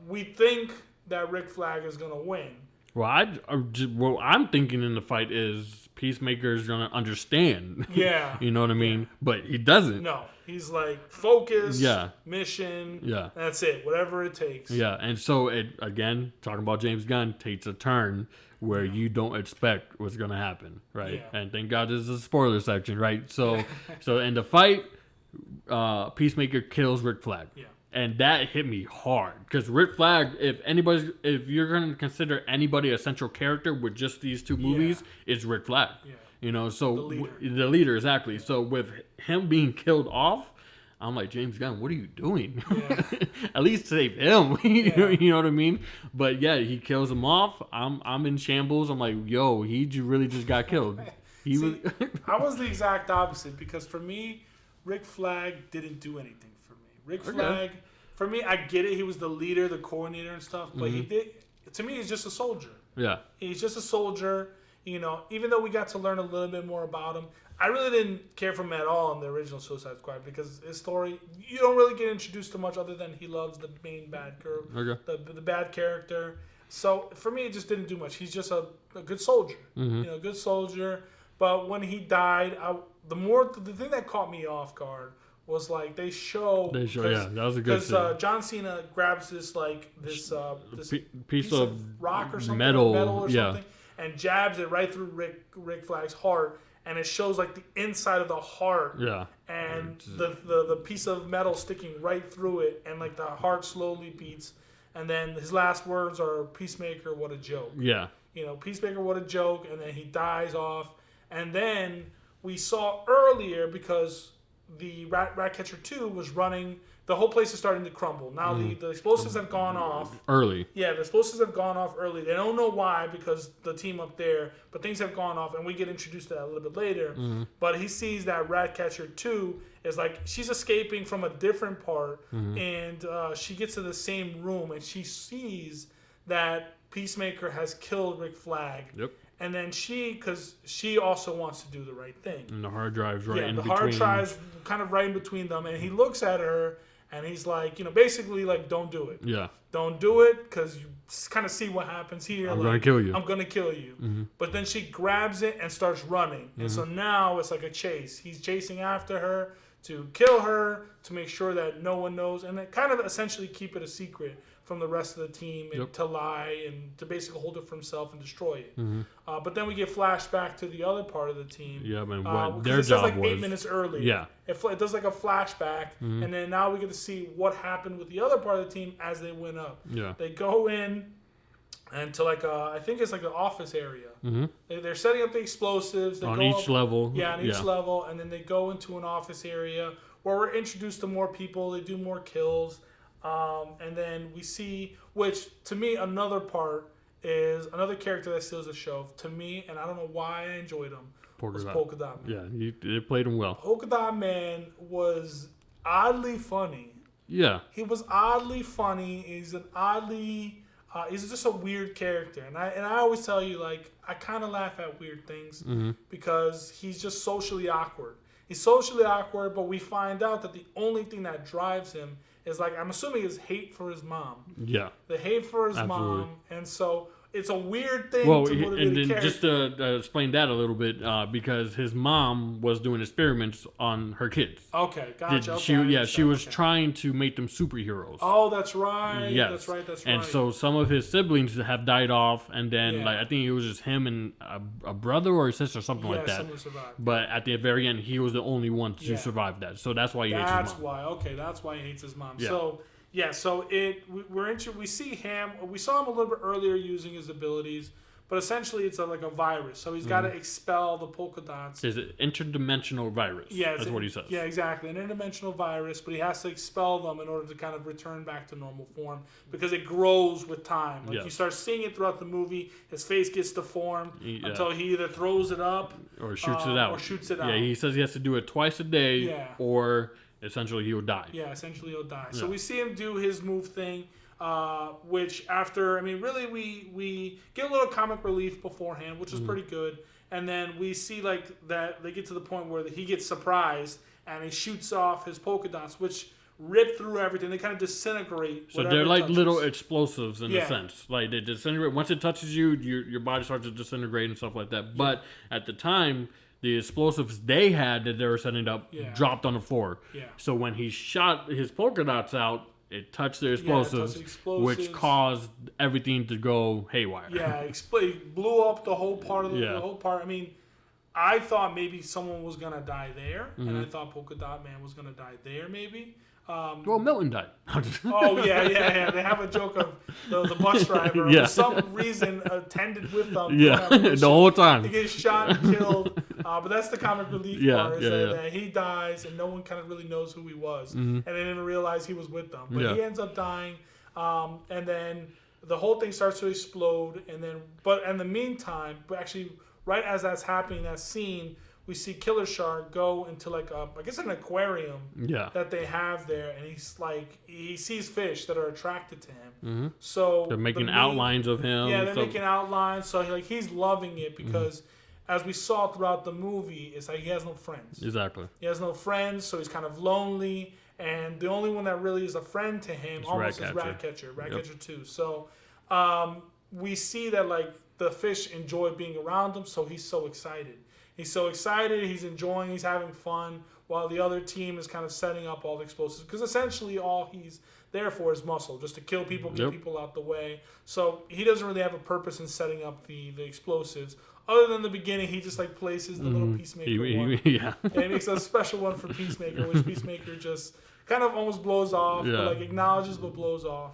We think that Rick Flag is going to win. Well, I'm thinking in the fight is Peacemaker's going to understand. Yeah. You know what I mean? But he doesn't. No. He's like, focus, mission, that's it, whatever it takes. Yeah, and so it, again, talking about James Gunn, takes a turn where you don't expect what's going to happen, right? Yeah. And thank God this is a spoiler section, right? So in the fight, Peacemaker kills Rick Flag. Yeah. And that hit me hard because Rick Flag, if you're going to consider anybody a central character with just these two movies, it's Rick Flag. Yeah. So the leader, exactly. So with him being killed off, I'm like, James Gunn, what are you doing? Yeah. At least save him. You know what I mean? But he kills him off. I'm in shambles. I'm like, yo, he really just got killed. I was the exact opposite because for me, Rick Flag didn't do anything. Rick Flag, for me, I get it. He was the leader, the coordinator and stuff, but to me, he's just a soldier. Yeah. He's just a soldier. Even though we got to learn a little bit more about him, I really didn't care for him at all in the original Suicide Squad because his story, you don't really get introduced to much other than he loves the main bad girl, the bad character. So for me, it just didn't do much. He's just a good soldier, good soldier. But when he died, the thing that caught me off guard was like they show that was a good scene. John Cena grabs this piece of rock or something, metal or something, and jabs it right through Rick Flag's heart, and it shows like the inside of the heart, and the piece of metal sticking right through it, and like the heart slowly beats, and then his last words are "Peacemaker, what a joke." Yeah, Peacemaker, what a joke, and then he dies off, and then we saw earlier because the Ratcatcher 2 was running. The whole place is starting to crumble. Now the explosives have gone off. Early. Yeah, the explosives have gone off early. They don't know why because the team up there, but things have gone off, and we get introduced to that a little bit later. But he sees that Ratcatcher 2 is like, she's escaping from a different part, and she gets to the same room, and she sees that Peacemaker has killed Rick Flag. Yep. And then because she also wants to do the right thing. And the hard drive's right in between. Yeah, the hard drive's kind of right in between them. And he looks at her, and he's like, basically like, don't do it. Yeah. Don't do it, because you kind of see what happens here. I'm going to kill you. I'm going to kill you. But then she grabs it and starts running. And so now it's like a chase. He's chasing after her to kill her, to make sure that no one knows, and then kind of essentially keep it a secret from the rest of the team, and to lie and to basically hold it for himself and destroy it. But then we get flashback to the other part of the team. Yeah, man. What their it says job like was 8 minutes earlier. Yeah. It does like a flashback, and then now we get to see what happened with the other part of the team as they went up. Yeah. They go in and to like I think it's like the office area. They're setting up the explosives. They on go each level. Yeah, on each level, and then they go into an office area where we're introduced to more people. They do more kills, and then we see, which to me another part is another character that steals the show to me, and I don't know why I enjoyed him. Polka Dot Man. Yeah, they played him well. Polka Dot Man was oddly funny. Yeah. He was oddly funny. He's an oddly he's just a weird character, and I always tell you, like, I kind of laugh at weird things because he's just socially awkward. He's socially awkward, but we find out that the only thing that drives him is, like, I'm assuming his hate for his mom. Yeah. The hate for his mom, and so it's a weird thing to motivate and then character. just to explain that a little bit, because his mom was doing experiments on her kids. Okay, gotcha. She was trying to make them superheroes. Oh, that's right. Yes. That's right. And so some of his siblings have died off, and then like I think it was just him and a brother or a sister or something like that. Someone survived. But at the very end, he was the only one to survive that. So that's why he hates his mom. That's why. Okay, that's why he hates his mom. Yeah. So we see him. We saw him a little bit earlier using his abilities, but essentially it's like a virus. So he's got to expel the polka dots. It's an interdimensional virus. Yeah, that's what he says. Yeah, exactly, an interdimensional virus. But he has to expel them in order to kind of return back to normal form because it grows with time. Like you start seeing it throughout the movie. His face gets deformed until he either throws it up or shoots it out. Yeah, he says he has to do it twice a day, or essentially he'll die. Yeah, essentially he'll die. So we see him do his move thing, which after, I mean, really we get a little comic relief beforehand, which is pretty good. And then we see like that they get to the point where he gets surprised and he shoots off his polka dots, which rip through everything. They kind of disintegrate. So they're like little explosives in a sense. Like they disintegrate. Once it touches you, your body starts to disintegrate and stuff like that. But at the time, the explosives they had that they were setting up dropped on the floor. Yeah. So when he shot his polka dots out, it touched the explosives, which caused everything to go haywire. Yeah, it blew up the whole part of the whole part. I mean, I thought maybe someone was gonna die there, and I thought Polka Dot Man was gonna die there, maybe. Well, Milton died. Oh, yeah. They have a joke of the bus driver for some reason attended with them. The whole time. He gets shot and killed. But that's the comic relief part. That he dies and no one kind of really knows who he was. And they didn't realize he was with them. But he ends up dying. And then the whole thing starts to explode. But in the meantime, actually, right as that's happening, that scene, we see Killer Shark go into like I guess an aquarium that they have there, and he sees fish that are attracted to him. So they're making outlines of him. Yeah, they're making outlines. So he's loving it because as we saw throughout the movie, it's like he has no friends. Exactly. He has no friends, so he's kind of lonely, and the only one that really is a friend to him is Ratcatcher. Ratcatcher 2. So we see that like the fish enjoy being around him, so he's so excited. He's so excited, he's enjoying, he's having fun, while the other team is kind of setting up all the explosives. Because essentially all he's there for is muscle, just to kill people, get people out the way. So he doesn't really have a purpose in setting up the explosives. Other than the beginning, he just like places the little Peacemaker one. And he makes a special one for Peacemaker, which Peacemaker just kind of almost blows off, but like acknowledges but blows off.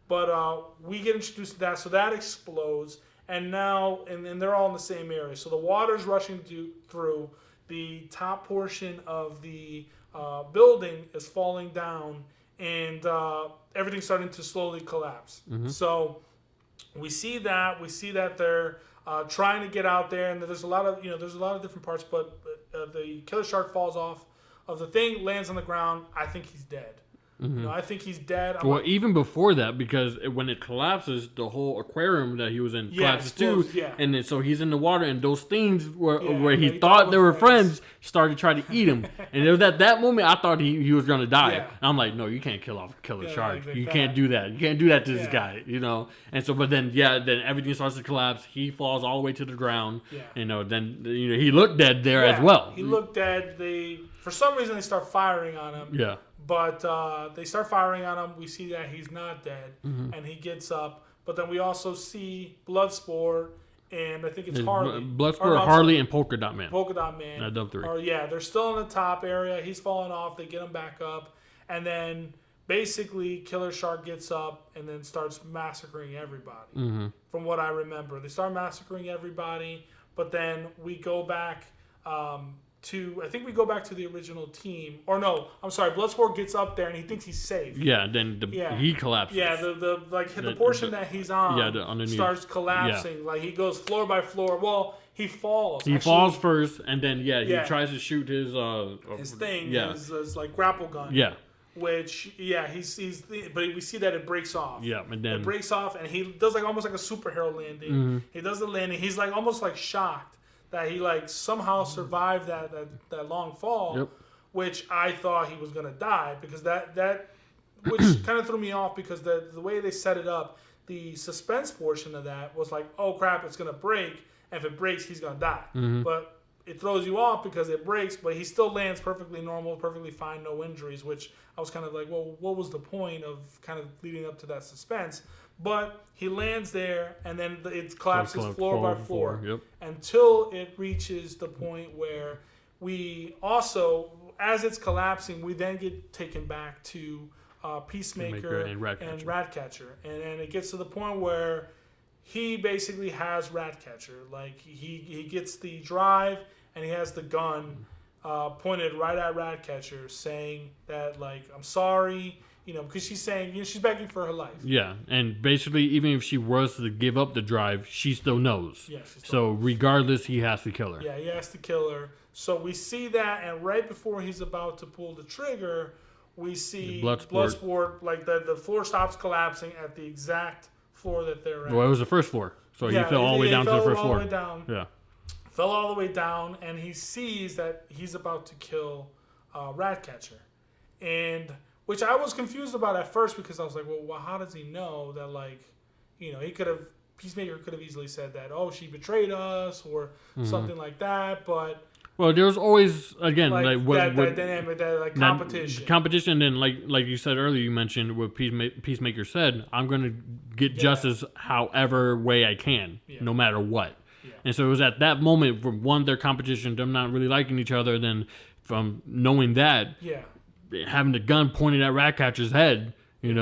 But we get introduced to that, so that explodes. And now, and they're all in the same area. So the water's rushing through. The top portion of the building is falling down, and everything's starting to slowly collapse. So we see that. We see that they're trying to get out there, and there's a lot of different parts. But the Killer Shark falls off of the thing, lands on the ground. I think he's dead. You know, I think he's dead. Well, even before that, because when it collapses, the whole aquarium that he was in collapses too. Yeah. And then so he's in the water, and those things where he thought they were friends started trying to eat him. And it was at that moment I thought he was going to die. Yeah. And I'm like, no, you can't kill a shark. Like you that. can't do that. You can't do that to this guy, you know. And so, but then then everything starts to collapse. He falls all the way to the ground. Yeah. You know, then he looked dead there as well. He looked dead. For some reason, they start firing on him. Yeah. But they start firing on him. We see that he's not dead, and he gets up. But then we also see Bloodsport, and I think it's Harley. Bloodsport, Harley, and Polka Dot Man. Polka Dot Man. I dub 3. Or they're still in the top area. He's falling off. They get him back up, and then basically Killer Shark gets up and then starts massacring everybody. From what I remember, they start massacring everybody. But then we go back. I think we go back to the original team. Or no, I'm sorry. Bloodsport gets up there and he thinks he's safe. Yeah, then he collapses. Yeah, the portion that he's on underneath starts collapsing. Like he goes floor by floor. Well, he falls. He falls first, and then he tries to shoot his thing. His like grapple gun. Yeah. Which but we see that it breaks off. Yeah, and then it breaks off, and he does like almost like a superhero landing. He does the landing. He's like almost like shocked that he like somehow survived that long fall, which I thought he was gonna die because that which kind of threw me off because the way they set it up, the suspense portion of that was like, oh crap, it's gonna break, and if it breaks, he's gonna die. But it throws you off because it breaks, but he still lands perfectly normal, perfectly fine, no injuries, which I was kind of like, well, what was the point of kind of leading up to that suspense? But he lands there, and then it collapses floor by floor until it reaches the point where we also, as it's collapsing, we then get taken back to Peacemaker and Ratcatcher. And then it gets to the point where he basically has Ratcatcher. Like, he gets the drive, and he has the gun pointed right at Ratcatcher, saying that, like, I'm sorry. You know, because she's saying, she's begging for her life. Yeah, and basically, even if she was to give up the drive, she still knows. Yeah, so regardless, he has to kill her. Yeah, he has to kill her. So we see that, and right before he's about to pull the trigger, we see Bloodsport, like the floor stops collapsing at the exact floor that they're at. Well, it was the first floor, so he fell all the way down to the first floor. Fell all the way down, and he sees that he's about to kill Ratcatcher. And which I was confused about at first because I was like, well, how does he know that, like, he could have, Peacemaker could have easily said that, oh, she betrayed us or something like that, but... Well, there was always, again, that dynamic, that, like, competition. Competition, and like you said earlier, you mentioned what Peacemaker said, I'm going to get justice however way I can, no matter what. Yeah. And so it was at that moment, from one, their competition, them not really liking each other, then from knowing that... having the gun pointed at Ratcatcher's head, it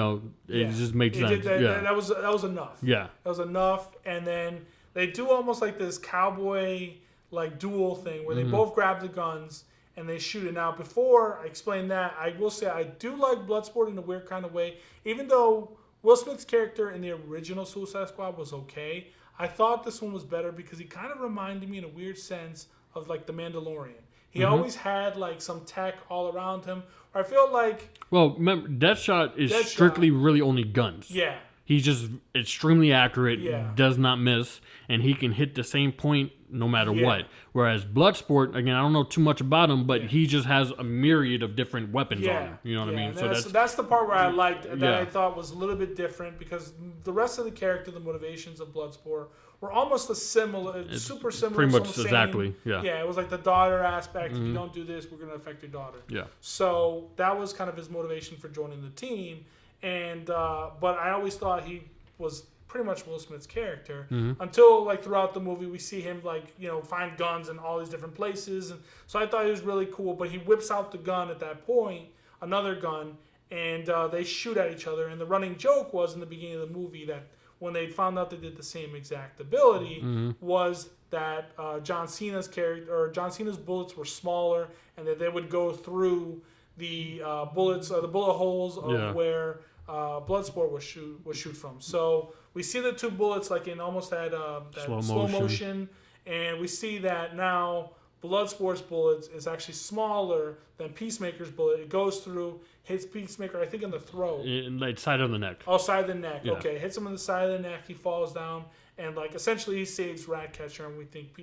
just makes sense. That was enough. Yeah. That was enough. And then they do almost like this cowboy like duel thing where they both grab the guns and they shoot it. Now, before I explain that, I will say I do like Bloodsport in a weird kind of way. Even though Will Smith's character in the original Suicide Squad was okay, I thought this one was better because he kind of reminded me in a weird sense of like the Mandalorian. He always had like some tech all around him. I feel like... Well, remember, Deathshot is strictly really only guns. Yeah. He's just extremely accurate, does not miss, and he can hit the same point no matter what. Whereas Bloodsport, again, I don't know too much about him, but he just has a myriad of different weapons on him. You know what I mean? So that's the part where I liked, that I thought was a little bit different, because the rest of the character, the motivations of Bloodsport, were almost super similar. Pretty much exactly, Yeah, it was like the daughter aspect. If you don't do this, we're going to affect your daughter. Yeah. So that was kind of his motivation for joining the team. And but I always thought he was pretty much Will Smith's character until like throughout the movie we see him like find guns in all these different places, and so I thought he was really cool. But he whips out the gun at that point, another gun, and they shoot at each other. And the running joke was in the beginning of the movie that when they found out they did the same exact ability was that John Cena's bullets were smaller, and that they would go through the bullets, the bullet holes of where Bloodsport was shoot from. So we see the two bullets like in almost that slow motion, and we see that now Bloodsport's bullet is actually smaller than Peacemaker's bullet. It goes through, hits Peacemaker, I think, in the throat. In the side of the neck. Oh, side of the neck. Yeah. Okay, hits him in the side of the neck. He falls down, and like essentially he saves Ratcatcher. And we think,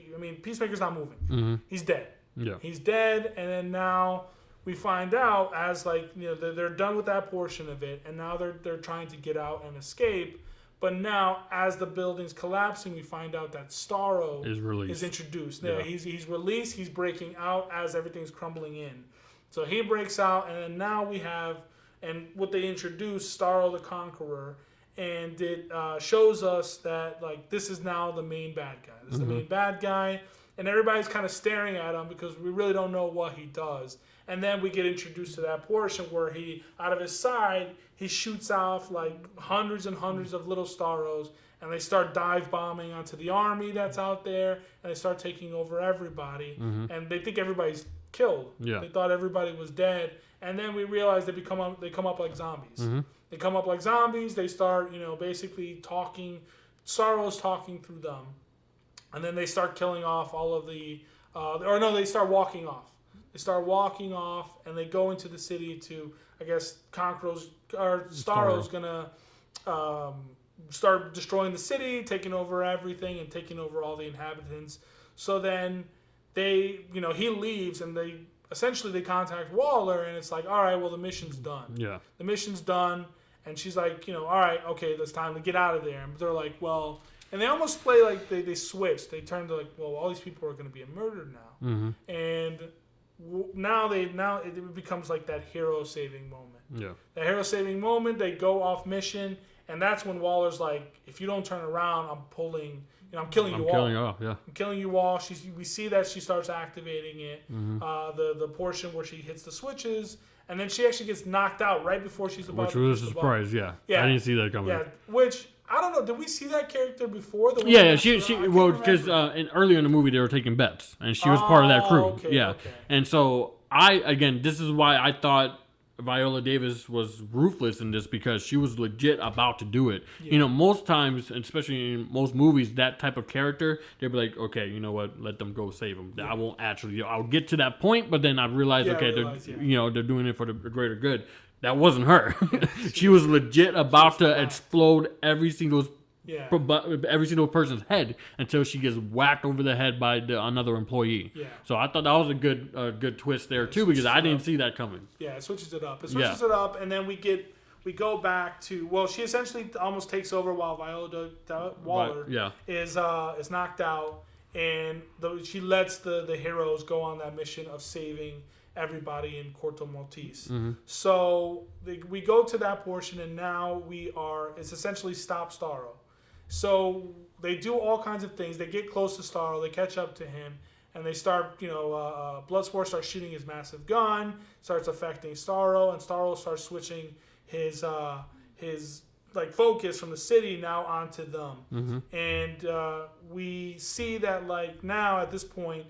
Peacemaker's not moving. Mm-hmm. He's dead. Yeah. He's dead, and then now we find out as they're done with that portion of it, and now they're trying to get out and escape. But now, as the building's collapsing, we find out that Starro is introduced. Yeah. He's released. He's breaking out as everything's crumbling in. So he breaks out, and then now we have, and what they introduced, Starro the Conqueror, and it shows us that like this is now the main bad guy. This is the main bad guy, and everybody's kind of staring at him because we really don't know what he does. And then we get introduced to that portion where he, out of his side, he shoots off like hundreds and hundreds of little Starros, and they start dive bombing onto the army that's out there, and they start taking over everybody. And they think everybody's killed. Yeah. They thought everybody was dead, and then we realize they come up like zombies. They come up like zombies. They start, basically talking. Starro's talking through them, and then they start killing off all of the. They start walking off. They start walking off, and they go into the city to, I guess, Starro's gonna start destroying the city, taking over everything, and taking over all the inhabitants. So then he leaves, and they contact Waller, and it's like, all right, well, the mission's done. Yeah. The mission's done, and she's like, all right, okay, it's time to get out of there. And they're like, well, and they almost play like they switch. They turn to like, well, all these people are going to be murdered now, and now it becomes like that hero saving moment. Yeah. That hero saving moment. They go off mission, and that's when Waller's like, if you don't turn around, I'm killing you all. I'm killing you all. We see that she starts activating it. The portion where she hits the switches, and then she actually gets knocked out right before she's about to. Which was a surprise. Yeah. I didn't see that coming. Yeah. Which I don't know. Did we see that character before? She because earlier in the movie they were taking bets, and she was part of that crew. Okay, okay. And so this is why I thought Viola Davis was ruthless in this, because she was legit about to do it. Yeah. Most times, especially in most movies, that type of character, they'd be like, okay, you know what, let them go save them. Yeah. I won't actually, I'll get to that point, but then I realize, they're doing it for the greater good. That wasn't her. She was legit about to explode every single person's head until she gets whacked over the head by another employee. Yeah. So I thought that was a good twist there too, because I didn't see that coming. Yeah, it switches it up. It up, and then we go back to, well, she essentially almost takes over while Waller is knocked out, and she lets the heroes go on that mission of saving everybody in Corto Maltese. So we go to that portion, and now it's essentially stop Starro. So they do all kinds of things. They get close to Starro, they catch up to him, and they start, Bloodsport starts shooting his massive gun, starts affecting Starro, and Starro starts switching his focus from the city now onto them. And we see that now at this point,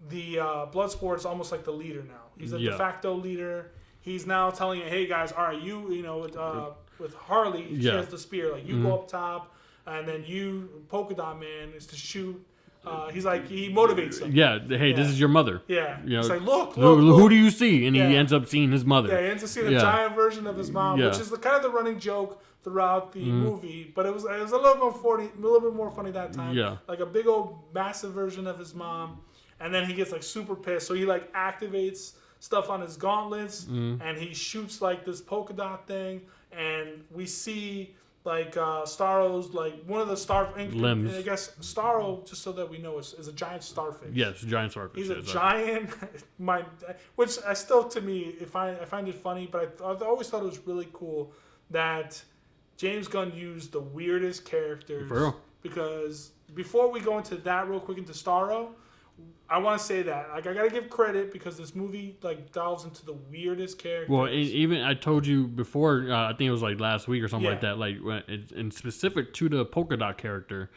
the Bloodsport is almost like the leader now. He's a de facto leader. He's now telling you, hey guys, all right, with Harley, she has the spear. Like, you go up top, and then you, Polka Dot Man, is to shoot. He motivates them. Yeah, hey, this is your mother. Yeah. He's like, look. Who do you see? And he ends up seeing his mother. Yeah, he ends up seeing a giant version of his mom, which is kind of the running joke throughout the movie. But it was a little bit more funny that time. Yeah. Like a big old massive version of his mom. And then he gets super pissed. So he activates stuff on his gauntlets, and he shoots this polka dot thing. And we see Starro's one of the limbs. I guess Starro, just so that we know, is a giant starfish. Yes, a giant starfish. He's a giant, which I still, to me, I find it funny, but I always thought it was really cool that James Gunn used the weirdest characters. For real. Because before we go into that real quick into Starro, I want to say that I gotta give credit, because this movie delves into the weirdest characters. Well, even I told you before, I think it was last week or something like that. In specific to the polka dot character,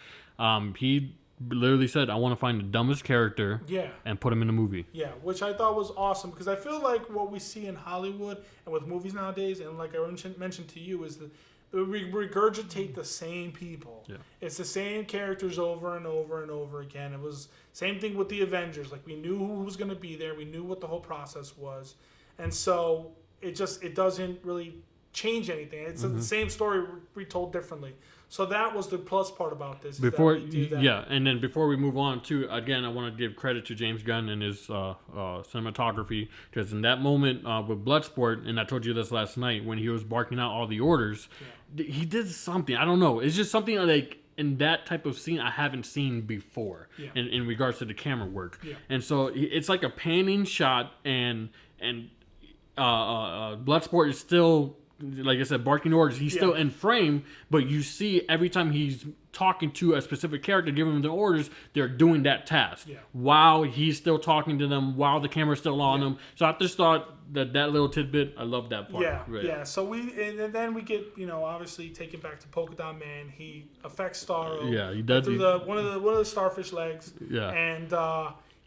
he literally said, "I want to find the dumbest character, and put him in a movie." Yeah, which I thought was awesome, because I feel like what we see in Hollywood and with movies nowadays, and like I mentioned to you, is that we regurgitate the same people. Yeah. It's the same characters over and over and over again. It was same thing with the Avengers. Like we knew who was going to be there. We knew what the whole process was, and so it doesn't really change anything. It's the same story retold differently. So that was the plus part about this. And then before we move on to, again, I want to give credit to James Gunn and his cinematography, because in that moment with Bloodsport, and I told you this last night, when he was barking out all the orders, he did something. I don't know. It's just something like in that type of scene I haven't seen before in regards to the camera work. Yeah. And so it's like a panning shot, and Bloodsport is still, like I said, barking orders. He's still in frame, but you see every time he's talking to a specific character, giving them the orders, they're doing that task while he's still talking to them, while the camera's still on them. So I just thought that little tidbit, I love that part. Yeah. So and then we get, obviously taken back to Polka Dot Man. He affects Starro. Yeah, he does. Through one of the starfish legs. Yeah. And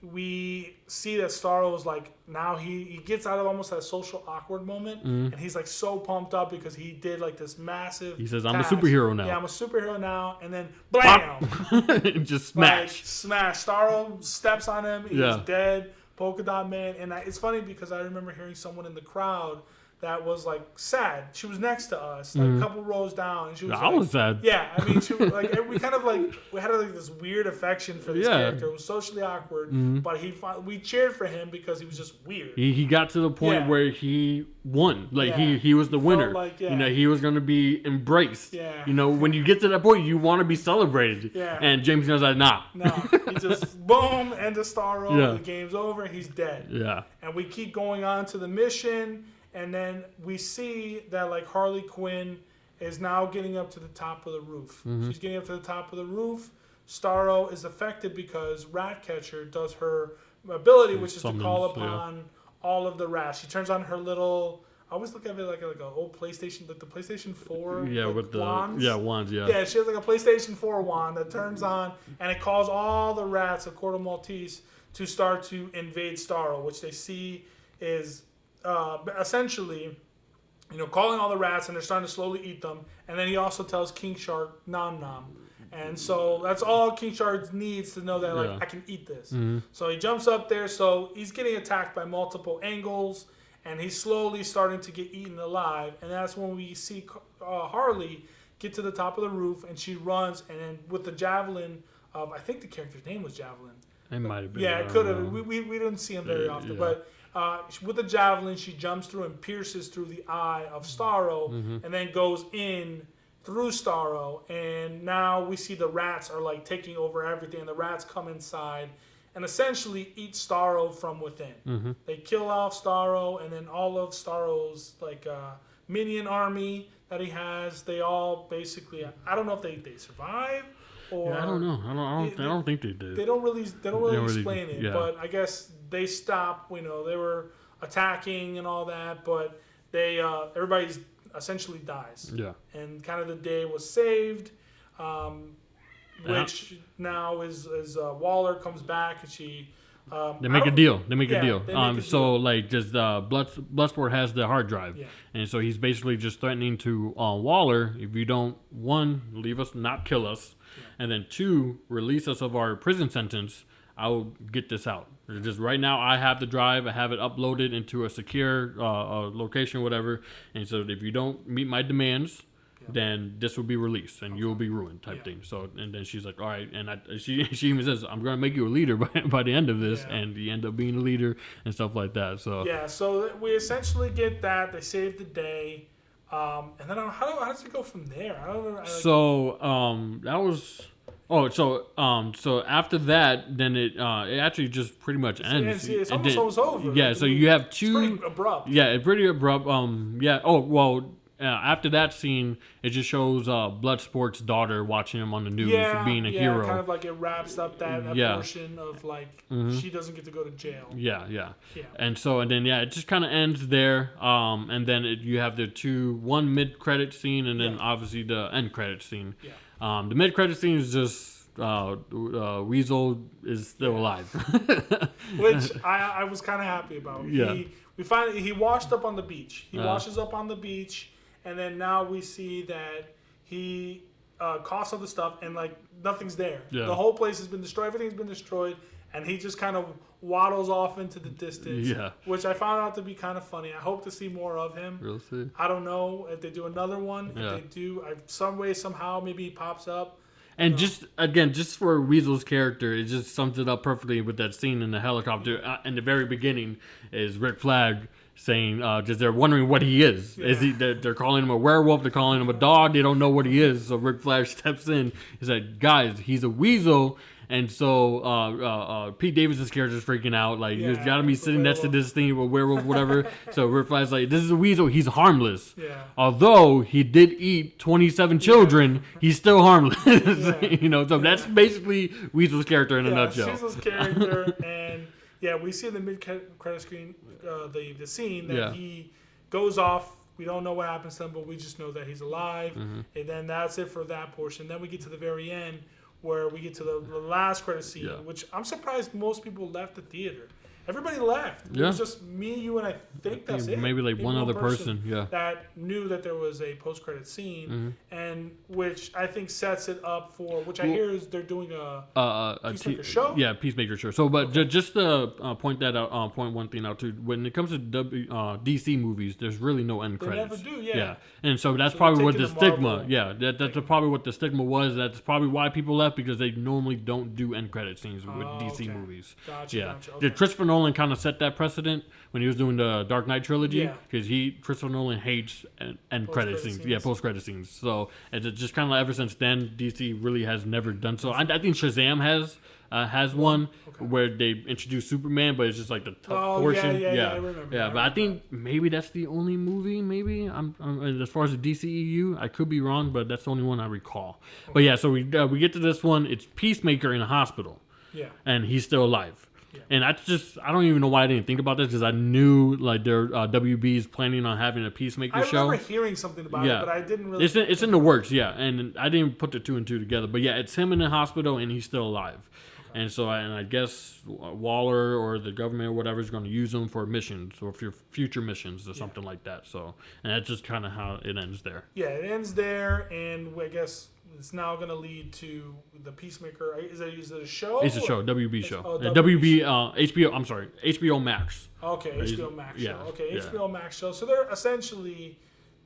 we see that Starro is like, now he gets out of almost that social awkward moment, and he's like so pumped up because he did like this massive. He says, "I'm a superhero now." Yeah, I'm a superhero now, and then blam, just smash. Starro steps on him. He's dead. Polka Dot Man, and it's funny because I remember hearing someone in the crowd that was like sad. She was next to us, like a couple rows down, and she was. I was sad. Yeah, I mean, she was like, we kind of like we had like this weird affection for this character. It was socially awkward, but we cheered for him because he was just weird. He got to the point where he won. Like he was the winner. Like, he was going to be embraced. Yeah. When you get to that point, you want to be celebrated. Yeah. And James Gunn's like, nah. No, he just boom, end of Starro. Yeah. The game's over. He's dead. Yeah. And we keep going on to the mission. And then we see that like Harley Quinn is now getting up to the top of the roof. She's getting up to the top of the roof. Starro is affected because Ratcatcher does her ability, which is to call upon all of the rats. She turns on her little. I always look at it like an old PlayStation, like the PlayStation 4. Yeah, like with the wands. Wands. Yeah. Yeah, she has like a PlayStation 4 wand that turns on, and it calls all the rats of Corto Maltese to start to invade Starro, which they see is. Essentially, calling all the rats, and they're starting to slowly eat them. And then he also tells King Shark, nom nom. And so that's all King Shark needs to know that, I can eat this. So he jumps up there. So he's getting attacked by multiple angles, and he's slowly starting to get eaten alive. And that's when we see Harley get to the top of the roof, and she runs, and then with the javelin of, I think the character's name was Javelin. It might have been. Yeah, it could have. We didn't see him very often, but... with the javelin, she jumps through and pierces through the eye of Starro, and then goes in through Starro. And now we see the rats are like taking over everything. And the rats come inside and essentially eat Starro from within. They kill off Starro, and then all of Starro's like minion army that he has, they all basically. I don't know if they survive. Or I don't know. I don't think they did. They don't really explain it, but I guess they stopped. They were attacking and all that, but they everybody's essentially dies. Yeah. And kind of the day was saved, which now is Waller comes back and she. They make a deal. So like just Bloodsport has the hard drive, and so he's basically just threatening to Waller, if you don't, 1, leave us, not kill us, and then 2, release us of our prison sentence, I'll get this out. Just right now, I have the drive. I have it uploaded into a secure location, whatever. And so if you don't meet my demands, then this will be released and you'll be ruined type thing. So, and then she's like, all right. And she even says, I'm going to make you a leader by the end of this. And you end up being a leader and stuff like that. So so we essentially get that. They save the day. And then how does it go from there? I don't know. That was... so after that, then it actually just pretty much ends. It's almost over. Yeah, so you have 2... It's pretty abrupt. Yeah, it's pretty abrupt. After that scene, it just shows Bloodsport's daughter watching him on the news, being a hero. Kind of like it wraps up that portion of like she doesn't get to go to jail. Yeah. And then it just kind of ends there. And then you have the one mid-credit scene, and then obviously the end credit scene. Yeah. The mid-credit scene is just Weasel is still alive, which I was kind of happy about. Yeah. He washed up on the beach. He washes up on the beach. and then now we see that he costs all the stuff, and like nothing's there. Yeah. The whole place has been destroyed. Everything's been destroyed, and he just kind of waddles off into the distance. Yeah. Which I found out to be kind of funny. I hope to see more of him. We'll see. I don't know if they do another one. Yeah. If they do, some way, somehow, maybe he pops up. And just for Weasel's character, it just sums it up perfectly with that scene in the helicopter. In the very beginning is Rick Flag saying, just they're wondering what he is. Yeah. Is he? They're calling him a werewolf. They're calling him a dog. They don't know what he is. So Rick Flag steps in. He's like, guys, he's a weasel. And so Pete Davidson's character is freaking out. Like, you got to be sitting next to this thing, a werewolf, whatever. So Rick Flag's like, this is a weasel. He's harmless. Yeah. Although he did eat 27 children, he's still harmless. So that's basically Weasel's character in a nutshell. Weasel's character. And, we see in the mid-credit screen the scene that he goes off. We don't know what happens to him, but we just know that he's alive. Mm-hmm. And then that's it for that portion. Then we get to the very end, where we get to the last credit scene, which I'm surprised most people left the theater. Everybody left. It was just me, you, and I think that's it. Maybe like one other person that knew that there was a post-credit scene, and which I think sets it up for, which I hear is they're doing a Peacemaker show? Yeah, Peacemaker show. So, but just to point that out, point one thing out too, when it comes to DC movies, there's really no end credits. They never do, yeah. And so that's probably what the stigma, Marvel that's probably what the stigma was. That's probably why people left, because they normally don't do end credit scenes with DC movies. Gotcha. Okay. Christopher Nolan kind of set that precedent when he was doing the Dark Knight trilogy, because Christopher Nolan hates end credit scenes. Yeah, post credit scenes. So it's just kind of ever since then, DC really has never done so. I think Shazam has one where they introduced Superman, but it's just like the top portion. I remember. Yeah, but I think maybe that's the only movie. Maybe I'm as far as the DCEU, I could be wrong, but that's the only one I recall. Okay. But yeah, so we get to this one. It's Peacemaker in a hospital. Yeah, and he's still alive. Yeah. And I don't even know why I didn't think about this, because I knew like their WB is planning on having a Peacemaker show. I remember hearing something about it, but I didn't really. It's in the works, and I didn't put the two and two together. But yeah, it's him in the hospital and he's still alive. Okay. And so I guess Waller or the government or whatever is going to use him for missions or for future missions or something like that. So, and that's just kind of how it ends there. Yeah, it ends there, and I guess it's now going to lead to the Peacemaker. Is it a show? It's a show, WB show. WB, HBO, I'm sorry, HBO Max. Okay, HBO Max show. Okay, HBO Max show. So they're essentially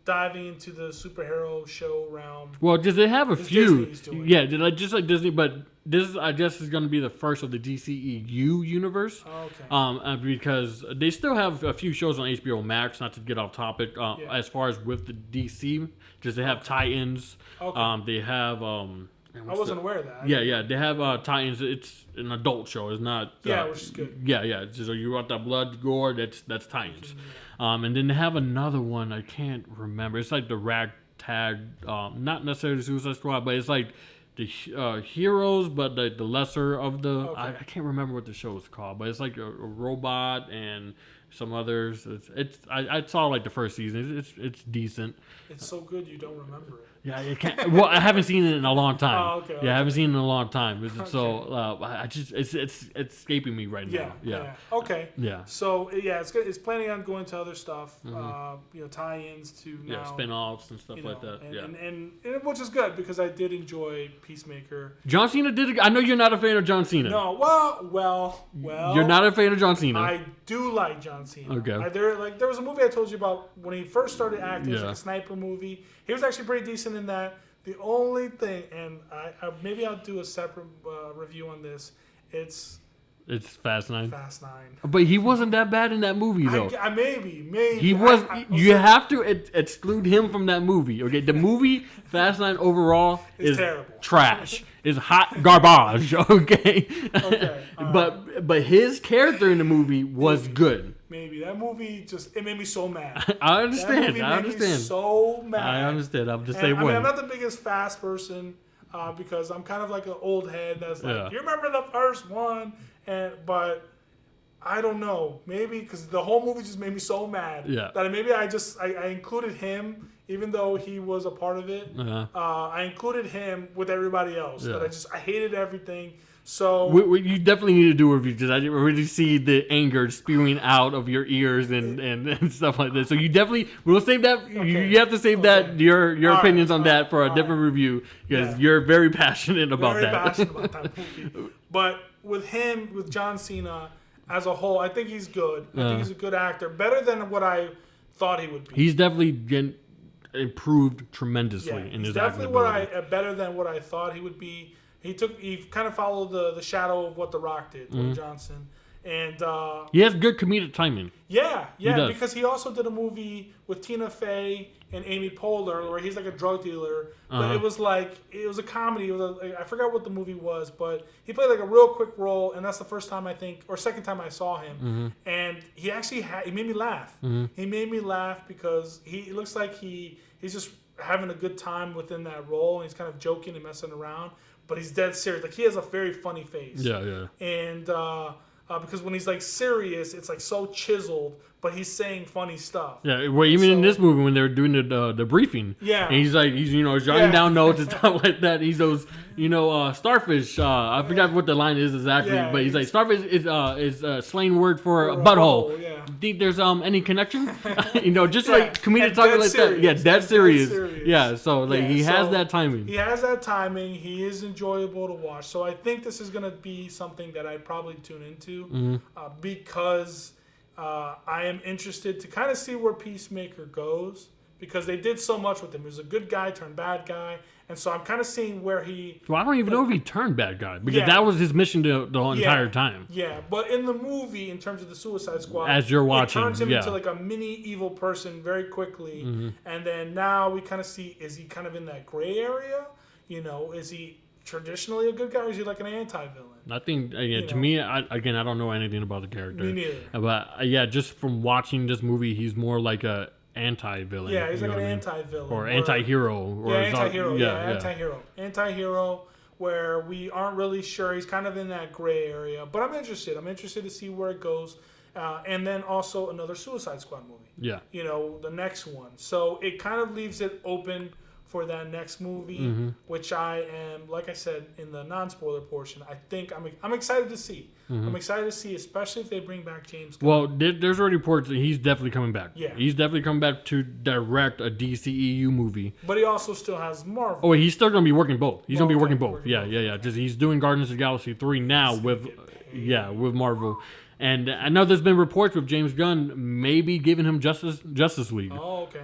diving into the superhero show realm. Well, does it have a few? Yeah, just like Disney, but this, I guess, is going to be the first of the DCEU universe. Okay. Because they still have a few shows on HBO Max, not to get off topic, as far as with the DC, because they have tie-ins. Okay. They have... I wasn't aware of that. Yeah, they have tie-ins. It's an adult show. It's not... which is good. Yeah. So you want that blood, gore, that's tie-ins. And then they have another one, I can't remember. It's like the ragtag, not necessarily Suicide Squad, but it's like the heroes, but the lesser of the... Okay. I can't remember what the show is called, but it's like a robot and some others. I saw like the first season. It's decent. It's so good you don't remember it. Yeah, you can't. Well, I haven't seen it in a long time. Okay. Yeah, I haven't seen it in a long time. So I just it's escaping me right now. Yeah. Okay. Yeah. So it's good. It's planning on going to other stuff. Tie-ins to now. Spin-offs and stuff like that. And which is good, because I did enjoy Peacemaker. John Cena did. I know you're not a fan of John Cena. No. Well. You're not a fan of John Cena. I do like John Cena. Okay. There was a movie I told you about when he first started acting. It was like a sniper movie. He was actually pretty decent in that. The only thing, and maybe I'll do a separate review on this. It's Fast 9. Fast 9. But he wasn't that bad in that movie, though. Maybe. He was. You have to exclude him from that movie. Okay, the movie Fast 9 overall is terrible. Trash. Is hot garbage. Okay. But his character in the movie was good. Maybe that movie it made me so mad. I understand. Me so mad. I understand. I'm just saying. I'm not the biggest Fast person because I'm kind of like an old head that's like, you remember the first one, but I don't know. Maybe because the whole movie just made me so mad that maybe I included him, even though he was a part of it. I included him with everybody else. But I hated everything. So you definitely need to do a review because I already see the anger spewing out of your ears and stuff like that. So we'll save that. Okay. You have to save that your opinions on that for a different right. review because you're very passionate about very that. passionate about that movie. But with John Cena as a whole, I think he's good. I think he's a good actor, better than what I thought he would be. He's definitely improved tremendously in his acting ability. Better than what I thought he would be. He kind of followed the shadow of what The Rock did, Dwayne Johnson, and he has good comedic timing. Yeah, because he also did a movie with Tina Fey and Amy Poehler where he's like a drug dealer, but it was a comedy. I forgot what the movie was, but he played like a real quick role, and that's the first time second time I saw him, and he actually he made me laugh. He made me laugh because he looks like he's just having a good time within that role, and he's kind of joking and messing around. But he's dead serious. Like, he has a very funny face. Yeah. And because when he's like serious, it's like so chiseled, but he's saying funny stuff. Yeah, well, even in this movie when they were doing the briefing, and he's jotting down notes and stuff like that. He's those Starfish. I forgot what the line is exactly, but he's like Starfish is a slang word for a butthole. Think there's any connection? Just like comedic talking like serious. that. Yeah, dead serious. Yeah, so he has that timing. He has that timing. He is enjoyable to watch. So I think this is gonna be something that I'd probably tune into because I am interested to kind of see where Peacemaker goes because they did so much with him. He was a good guy turned bad guy. And so I'm kind of seeing where he... Well, I don't even know if he turned bad guy because that was his mission the entire time. Yeah, but in the movie, in terms of the Suicide Squad... As you're watching, it turns him into like a mini evil person very quickly. And then now we kind of see, is he kind of in that gray area? Is he traditionally a good guy or is he like an anti-villain? I think, to me, I don't know anything about the character. Me neither. But, just from watching this movie, he's more like a anti-villain. Yeah, he's like an anti-villain. Or anti-hero. Anti-hero, where we aren't really sure. He's kind of in that gray area. But I'm interested. I'm interested to see where it goes. And then also another Suicide Squad movie. Yeah. The next one. So it kind of leaves it open for that next movie, which I am, like I said, in the non-spoiler portion, I think I'm excited to see. I'm excited to see, especially if they bring back James Gunn. Well, there's already reports that he's definitely coming back. Yeah. He's definitely coming back to direct a DCEU movie. But he also still has Marvel. Oh, he's still going to be working both. He's going to be working both. Yeah. Just he's doing Guardians of the Galaxy 3 now with Marvel. And I know there's been reports with James Gunn maybe giving him Justice League. Oh, okay.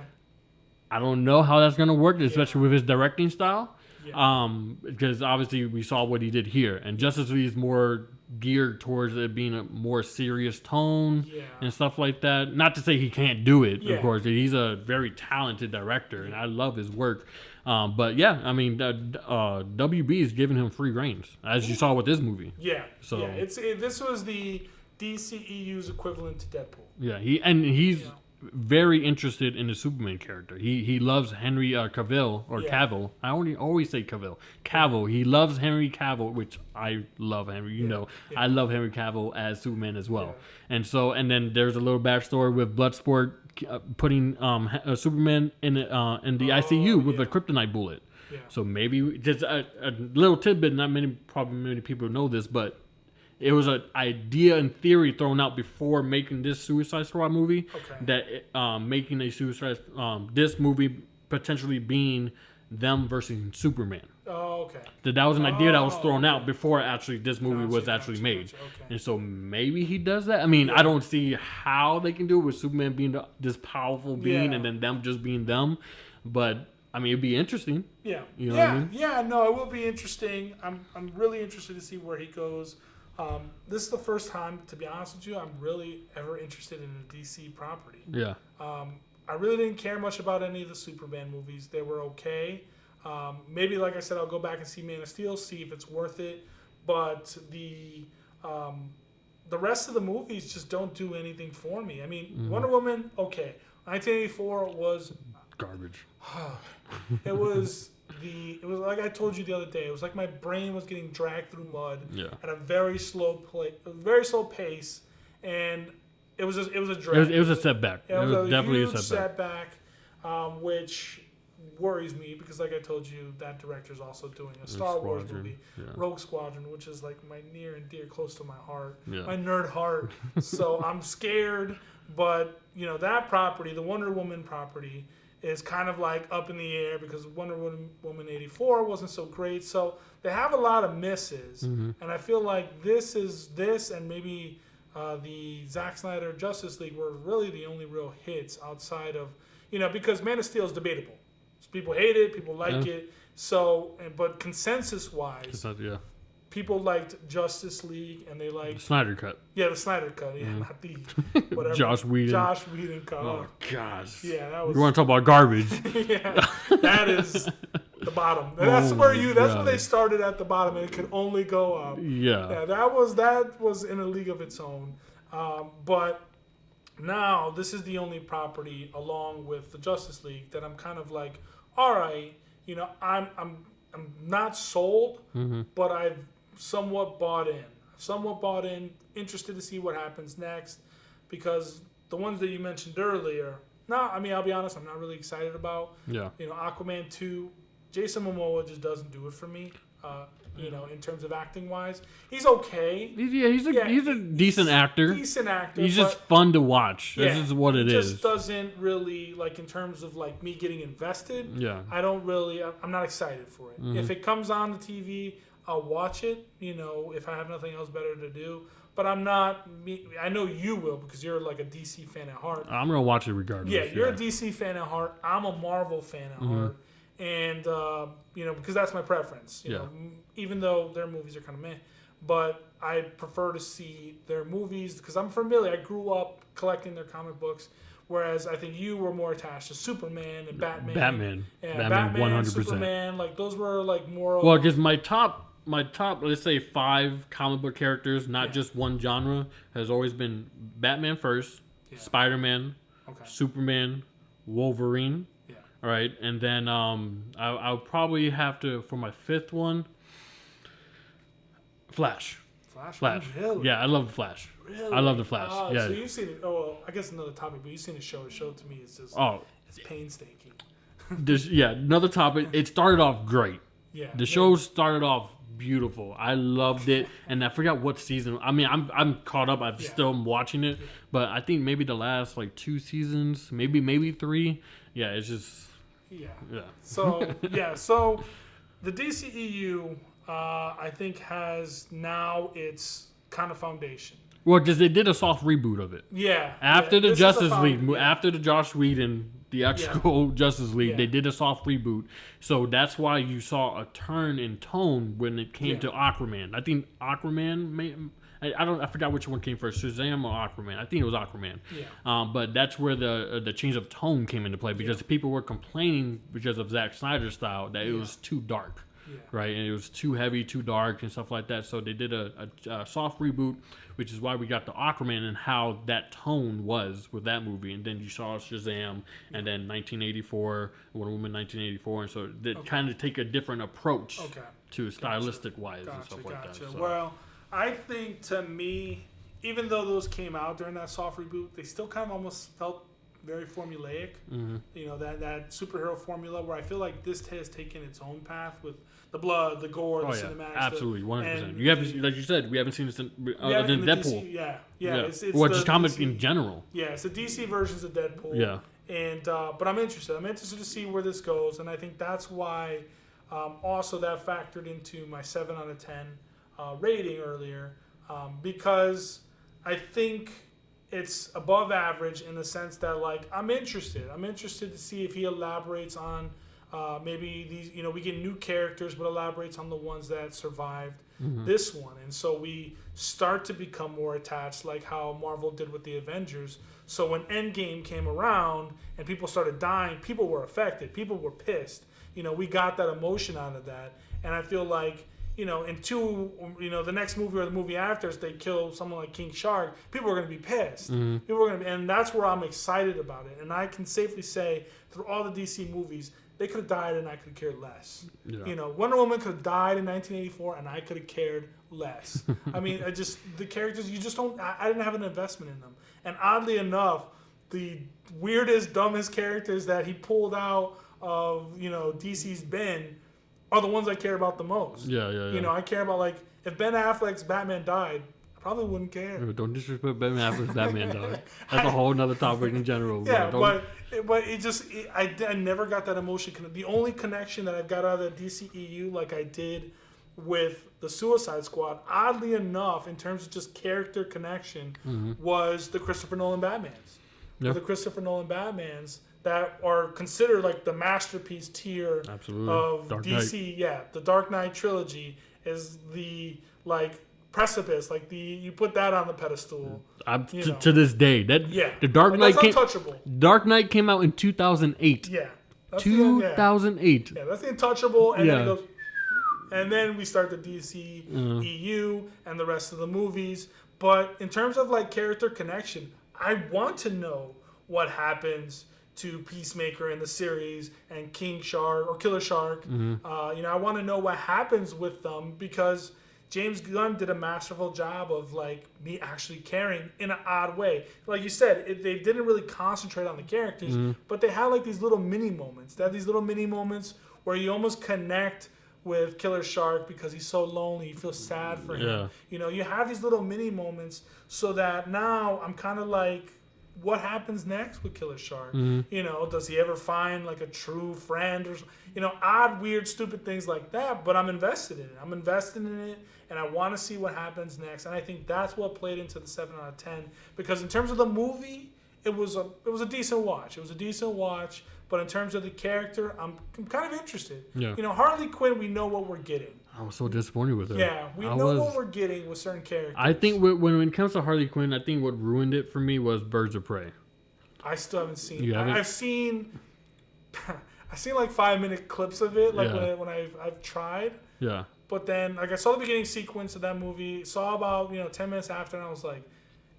I don't know how that's going to work, especially with his directing style. Yeah. Because obviously we saw what he did here. And Justice League is more geared towards it being a more serious tone and stuff like that. Not to say he can't do it, of course. He's a very talented director, and I love his work. But WB is giving him free reins, as you saw with this movie. Yeah. So this was the DCEU's equivalent to Deadpool. Yeah, he's very interested in the Superman character. He loves Henry Cavill or Cavill. I always say Cavill. Cavill. He loves Henry Cavill, which I love Henry. I love Henry Cavill as Superman as well. And then there's a little backstory with Bloodsport putting Superman in the ICU with a kryptonite bullet. Yeah. So maybe just a little tidbit. Not many people know this, but it was an idea and theory thrown out before making this Suicide Squad movie that making a this movie potentially being them versus Superman. Oh, okay. That was an idea that was thrown out before actually this movie was actually made. Okay. And so maybe he does that. I mean, I don't see how they can do it with Superman being this powerful being and then them just being them. But I mean, it'd be interesting. Yeah. You know what I mean? Yeah. No, it will be interesting. I'm really interested to see where he goes. This is the first time, to be honest with you, I'm really ever interested in a DC property. Yeah. I really didn't care much about any of the Superman movies. They were okay. Maybe, like I said, I'll go back and see Man of Steel, see if it's worth it. But the rest of the movies just don't do anything for me. I mean, Wonder Woman, okay. 1984 was garbage. It was like I told you the other day. It was like my brain was getting dragged through mud at a very slow pace, and it was a drag. It was a setback. It was definitely a setback. which worries me because, like I told you, that director's also doing a Star Wars movie, Rogue Squadron, which is like my near and dear, close to my heart, my nerd heart. So I'm scared, but that property, the Wonder Woman property, is kind of like up in the air because Wonder Woman 84 wasn't so great. So they have a lot of misses, and I feel like this and maybe the Zack Snyder Justice League were really the only real hits outside of, because Man of Steel is debatable. People hate it, people like it. So, but consensus-wise, people liked Justice League and they liked... The Snyder Cut. Yeah, the Snyder Cut. Yeah, not the... whatever. Josh Whedon cut. Oh, gosh. Yeah, that was... You want to talk about garbage. Yeah, that is the bottom. That's where they started at the bottom and it could only go up. Yeah. That was in a league of its own. But now this is the only property along with the Justice League that I'm kind of like, all right, I'm not sold, but I've somewhat bought in. Interested to see what happens next, because the ones that you mentioned earlier, I'll be honest, I'm not really excited about. Yeah. Aquaman 2, Jason Momoa just doesn't do it for me. In terms of acting wise, he's okay. He's a decent actor. Decent actor. He's just fun to watch. This is what it is. Just doesn't really in terms of me getting invested. Yeah. I'm not excited for it. If it comes on the TV, I'll watch it. If I have nothing else better to do. But I'm not. I know you will because you're like a DC fan at heart. I'm gonna watch it regardless. Yeah, you're a DC fan at heart. I'm a Marvel fan at heart. And, because that's my preference, even though their movies are kind of meh, but I prefer to see their movies because I'm familiar. I grew up collecting their comic books, whereas I think you were more attached to Superman and Batman. Batman 100%. Superman, those were more. Well, because my top, let's say 5 comic book characters, not just one genre, has always been Batman first, Spider-Man, Superman, Wolverine. All right, and then I'll probably have to, for my 5th one, Flash. Really? Yeah, I love the Flash. Really? I love the Flash. Yeah. So you've seen it. Oh, well, I guess another topic, but you've seen the show. The show to me is just it's painstaking. Another topic. It started off great. Yeah. The show started off beautiful. I loved it, and I forgot what season. I'm caught up. I'm still watching it, but I think maybe the last 2 seasons, maybe 3. Yeah, it's just. Yeah. So so the DCEU, I think, has now its kind of foundation. Well, because they did a soft reboot of it. Yeah. After the Justice League, after the Josh Whedon, the actual Justice League, they did a soft reboot. So that's why you saw a turn in tone when it came to Aquaman. I think Aquaman I forgot which one came first, Shazam or Aquaman. I think it was Aquaman. Yeah. But that's where the change of tone came into play because people were complaining because of Zack Snyder's style that it was too dark, right? And it was too heavy, too dark, and stuff like that. So they did a soft reboot, which is why we got the Aquaman and how that tone was with that movie. And then you saw Shazam, and then 1984, Wonder Woman 1984, and so they kind of take a different approach to stylistic wise and stuff like that. So. Well. I think, to me, even though those came out during that soft reboot, they still kind of almost felt very formulaic. That superhero formula where I feel like this has taken its own path with the blood, the gore, the cinematics. Absolutely, 100%. You haven't, like you said, we haven't seen this other than Deadpool. DC, It's just comic in general. Yeah, it's the DC versions of Deadpool. Yeah. And but I'm interested. I'm interested to see where this goes, and I think that's why also that factored into my 7 out of 10. Rating earlier because I think it's above average in the sense that I'm interested to see if he elaborates on maybe these we get new characters but elaborates on the ones that survived this one, and so we start to become more attached like how Marvel did with the Avengers. So when Endgame came around and people started dying, people were affected, people were pissed, we got that emotion out of that, and I feel like in the next movie or the movie after, if they kill someone like King Shark, people are going to be pissed. People are going to be, and that's where I'm excited about it. And I can safely say, through all the DC movies, they could have died and I could have cared less. Yeah. Wonder Woman could have died in 1984 and I could have cared less. The characters, you just don't. I didn't have an investment in them. And oddly enough, the weirdest, dumbest characters that he pulled out DC's been are the ones I care about the most. Yeah. I care about, like, if Ben Affleck's Batman died, I probably wouldn't care. Don't disrespect Ben Affleck's Batman, dog. That's a whole nother topic in general. Yeah, but I never got that emotion. The only connection that I've got out of the DCEU, like I did with the Suicide Squad, oddly enough, in terms of just character connection, was the Christopher Nolan Batmans. Yeah. The Christopher Nolan Batmans that are considered like the masterpiece tier of Dark DC. Knight. Yeah, the Dark Knight trilogy is the precipice. You put that on the pedestal. To this day, the Dark Knight that's untouchable. Dark Knight came out in 2008. Yeah, 2008. Yeah, that's the untouchable, and then it goes. And then we start the DC EU and the rest of the movies. But in terms of character connection, I want to know what happens to Peacemaker in the series and King Shark or Killer Shark. I want to know what happens with them because James Gunn did a masterful job of me actually caring in an odd way. Like you said, they didn't really concentrate on the characters, but they had these little mini moments. They had these little mini moments where you almost connect with Killer Shark because he's so lonely. You feel sad for him. You have these little mini moments so that now I'm kind of what happens next with Killer Shark? Does he ever find a true friend or odd, weird, stupid things like that? But I'm invested in it. I'm invested in it, and I want to see what happens next. And I think that's what played into the 7 out of 10 because in terms of the movie, it was a decent watch. It was a decent watch. But in terms of the character, I'm kind of interested. Yeah. Harley Quinn, we know what we're getting. I was so disappointed with her. Yeah, we know what we're getting with certain characters. I think when it comes to Harley Quinn, I think what ruined it for me was Birds of Prey. I still haven't seen it. I've seen 5-minute clips of it, when I've tried. Yeah. But then, I saw the beginning sequence of that movie, saw about 10 minutes after, and I was like,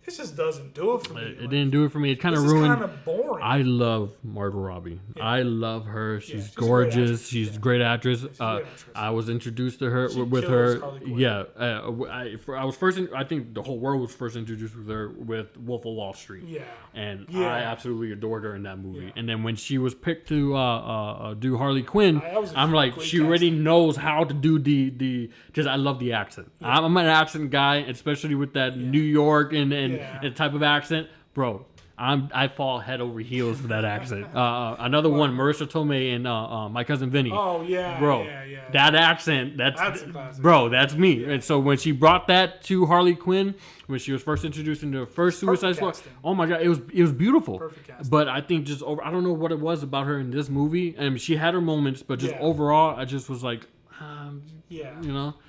this just doesn't do it for me. It didn't do it for me. It kind of ruined. It's kind of boring. I love Margot Robbie. Yeah. I love her. She's gorgeous. She's a great actress. I was introduced to her with her. Yeah. I was first. I think the whole world was first introduced with her with Wolf of Wall Street. Yeah. And I absolutely adored her in that movie. Yeah. And then when she was picked to do Harley Quinn, I'm like, she already knows how to do the. Just I love the accent. Yeah. I'm an accent guy, especially with that New York and type of accent, bro. I fall head over heels for that accent. Another one, Marissa Tomei and My Cousin Vinny. Oh yeah, bro. Yeah. That accent, that's a classic. Bro, that's me. Yeah. And so when she brought that to Harley Quinn, when she was first introduced into the first Suicide Squad, oh my god, it was beautiful. Perfect casting. But I think I don't know what it was about her in this movie. I mean, she had her moments, but just overall, I just was like.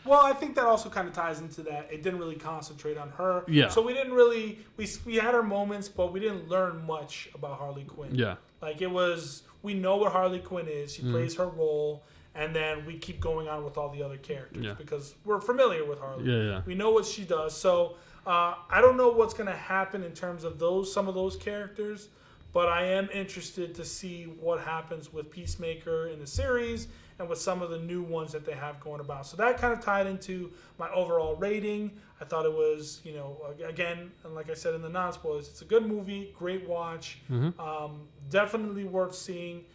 Well, I think that also kind of ties into that. It didn't really concentrate on her. Yeah. So we didn't really we had our moments, but we didn't learn much about Harley Quinn. Yeah. We know what Harley Quinn is. She plays her role, and then we keep going on with all the other characters because we're familiar with Harley. Yeah. We know what she does. So I don't know what's going to happen in terms of some of those characters, but I am interested to see what happens with Peacemaker in the series and with some of the new ones that they have going about. So that kind of tied into my overall rating. I thought it was, again, and like I said in the non-spoilers, it's a good movie, great watch, definitely worth seeing,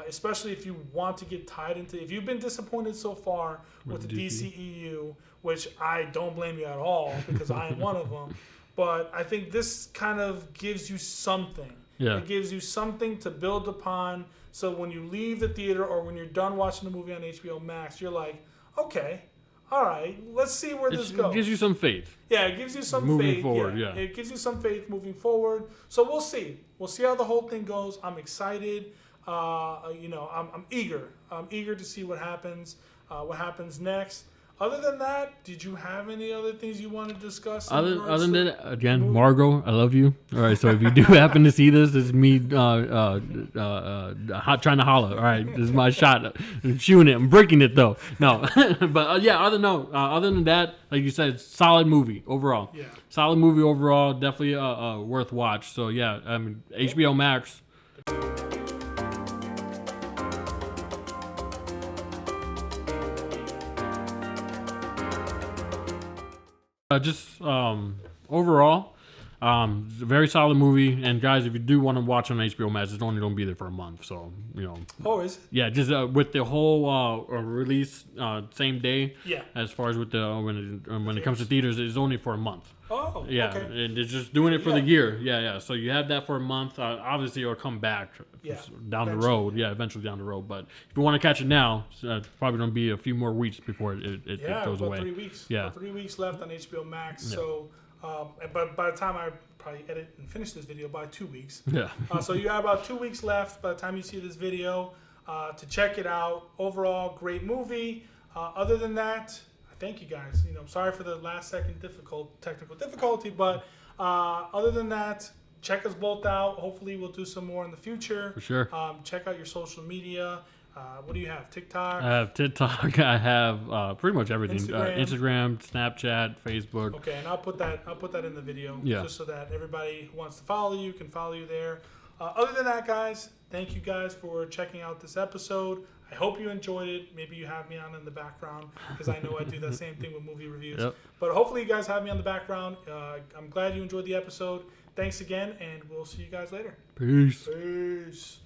especially if you want to get tied into, if you've been disappointed so far with the DCEU, which I don't blame you at all because I am one of them, but I think this kind of gives you something. Yeah. It gives you something to build upon. So when you leave the theater or when you're done watching the movie on HBO Max, you're like, okay, all right, let's see where this goes. It gives you some faith. Yeah, it gives you some moving faith. Forward, It gives you some faith moving forward. So we'll see. We'll see how the whole thing goes. I'm excited. I'm eager. I'm eager to see what happens next. Other than that, did you have any other things you want to discuss? Other than that, again, Margot, I love you. All right, so if you do happen to see this, it's me trying to holler. All right, this is my shot. I'm shooting it. I'm breaking it, though. No. But, other than that, like you said, solid movie overall. Yeah. Solid movie overall. Definitely worth watch. So, HBO Max. Overall, It's a very solid movie, and guys, if you do want to watch on HBO Max, it's only going to be there for a month, so Oh, is it? Yeah, just with the whole release same day. Yeah. As far as with the when it comes to theaters, it's only for a month. Oh, yeah, okay. and they're just doing it for the year. Yeah. So you have that for a month. Obviously, it'll come back down the road. Yeah, eventually down the road. But if you want to catch it now, it's probably going to be a few more weeks before it goes away. 3 weeks. Yeah, about 3 weeks left on HBO Max. Yeah. So, but by the time I probably edit and finish this video, by 2 weeks. Yeah. So you have about 2 weeks left by the time you see this video to check it out. Overall, great movie. Other than that, thank you guys. I'm sorry for the last second technical difficulty, but other than that, check us both out. Hopefully, we'll do some more in the future. For sure. Check out your social media. What do you have? TikTok? I have TikTok. I have pretty much everything. Instagram. Snapchat, Facebook. Okay, and I'll put that in the video just so that everybody who wants to follow you can follow you there. Other than that, guys, thank you guys for checking out this episode. I hope you enjoyed it. Maybe you have me on in the background because I know I do the same thing with movie reviews. Yep. But hopefully you guys have me on the background. I'm glad you enjoyed the episode. Thanks again, and we'll see you guys later. Peace. Peace.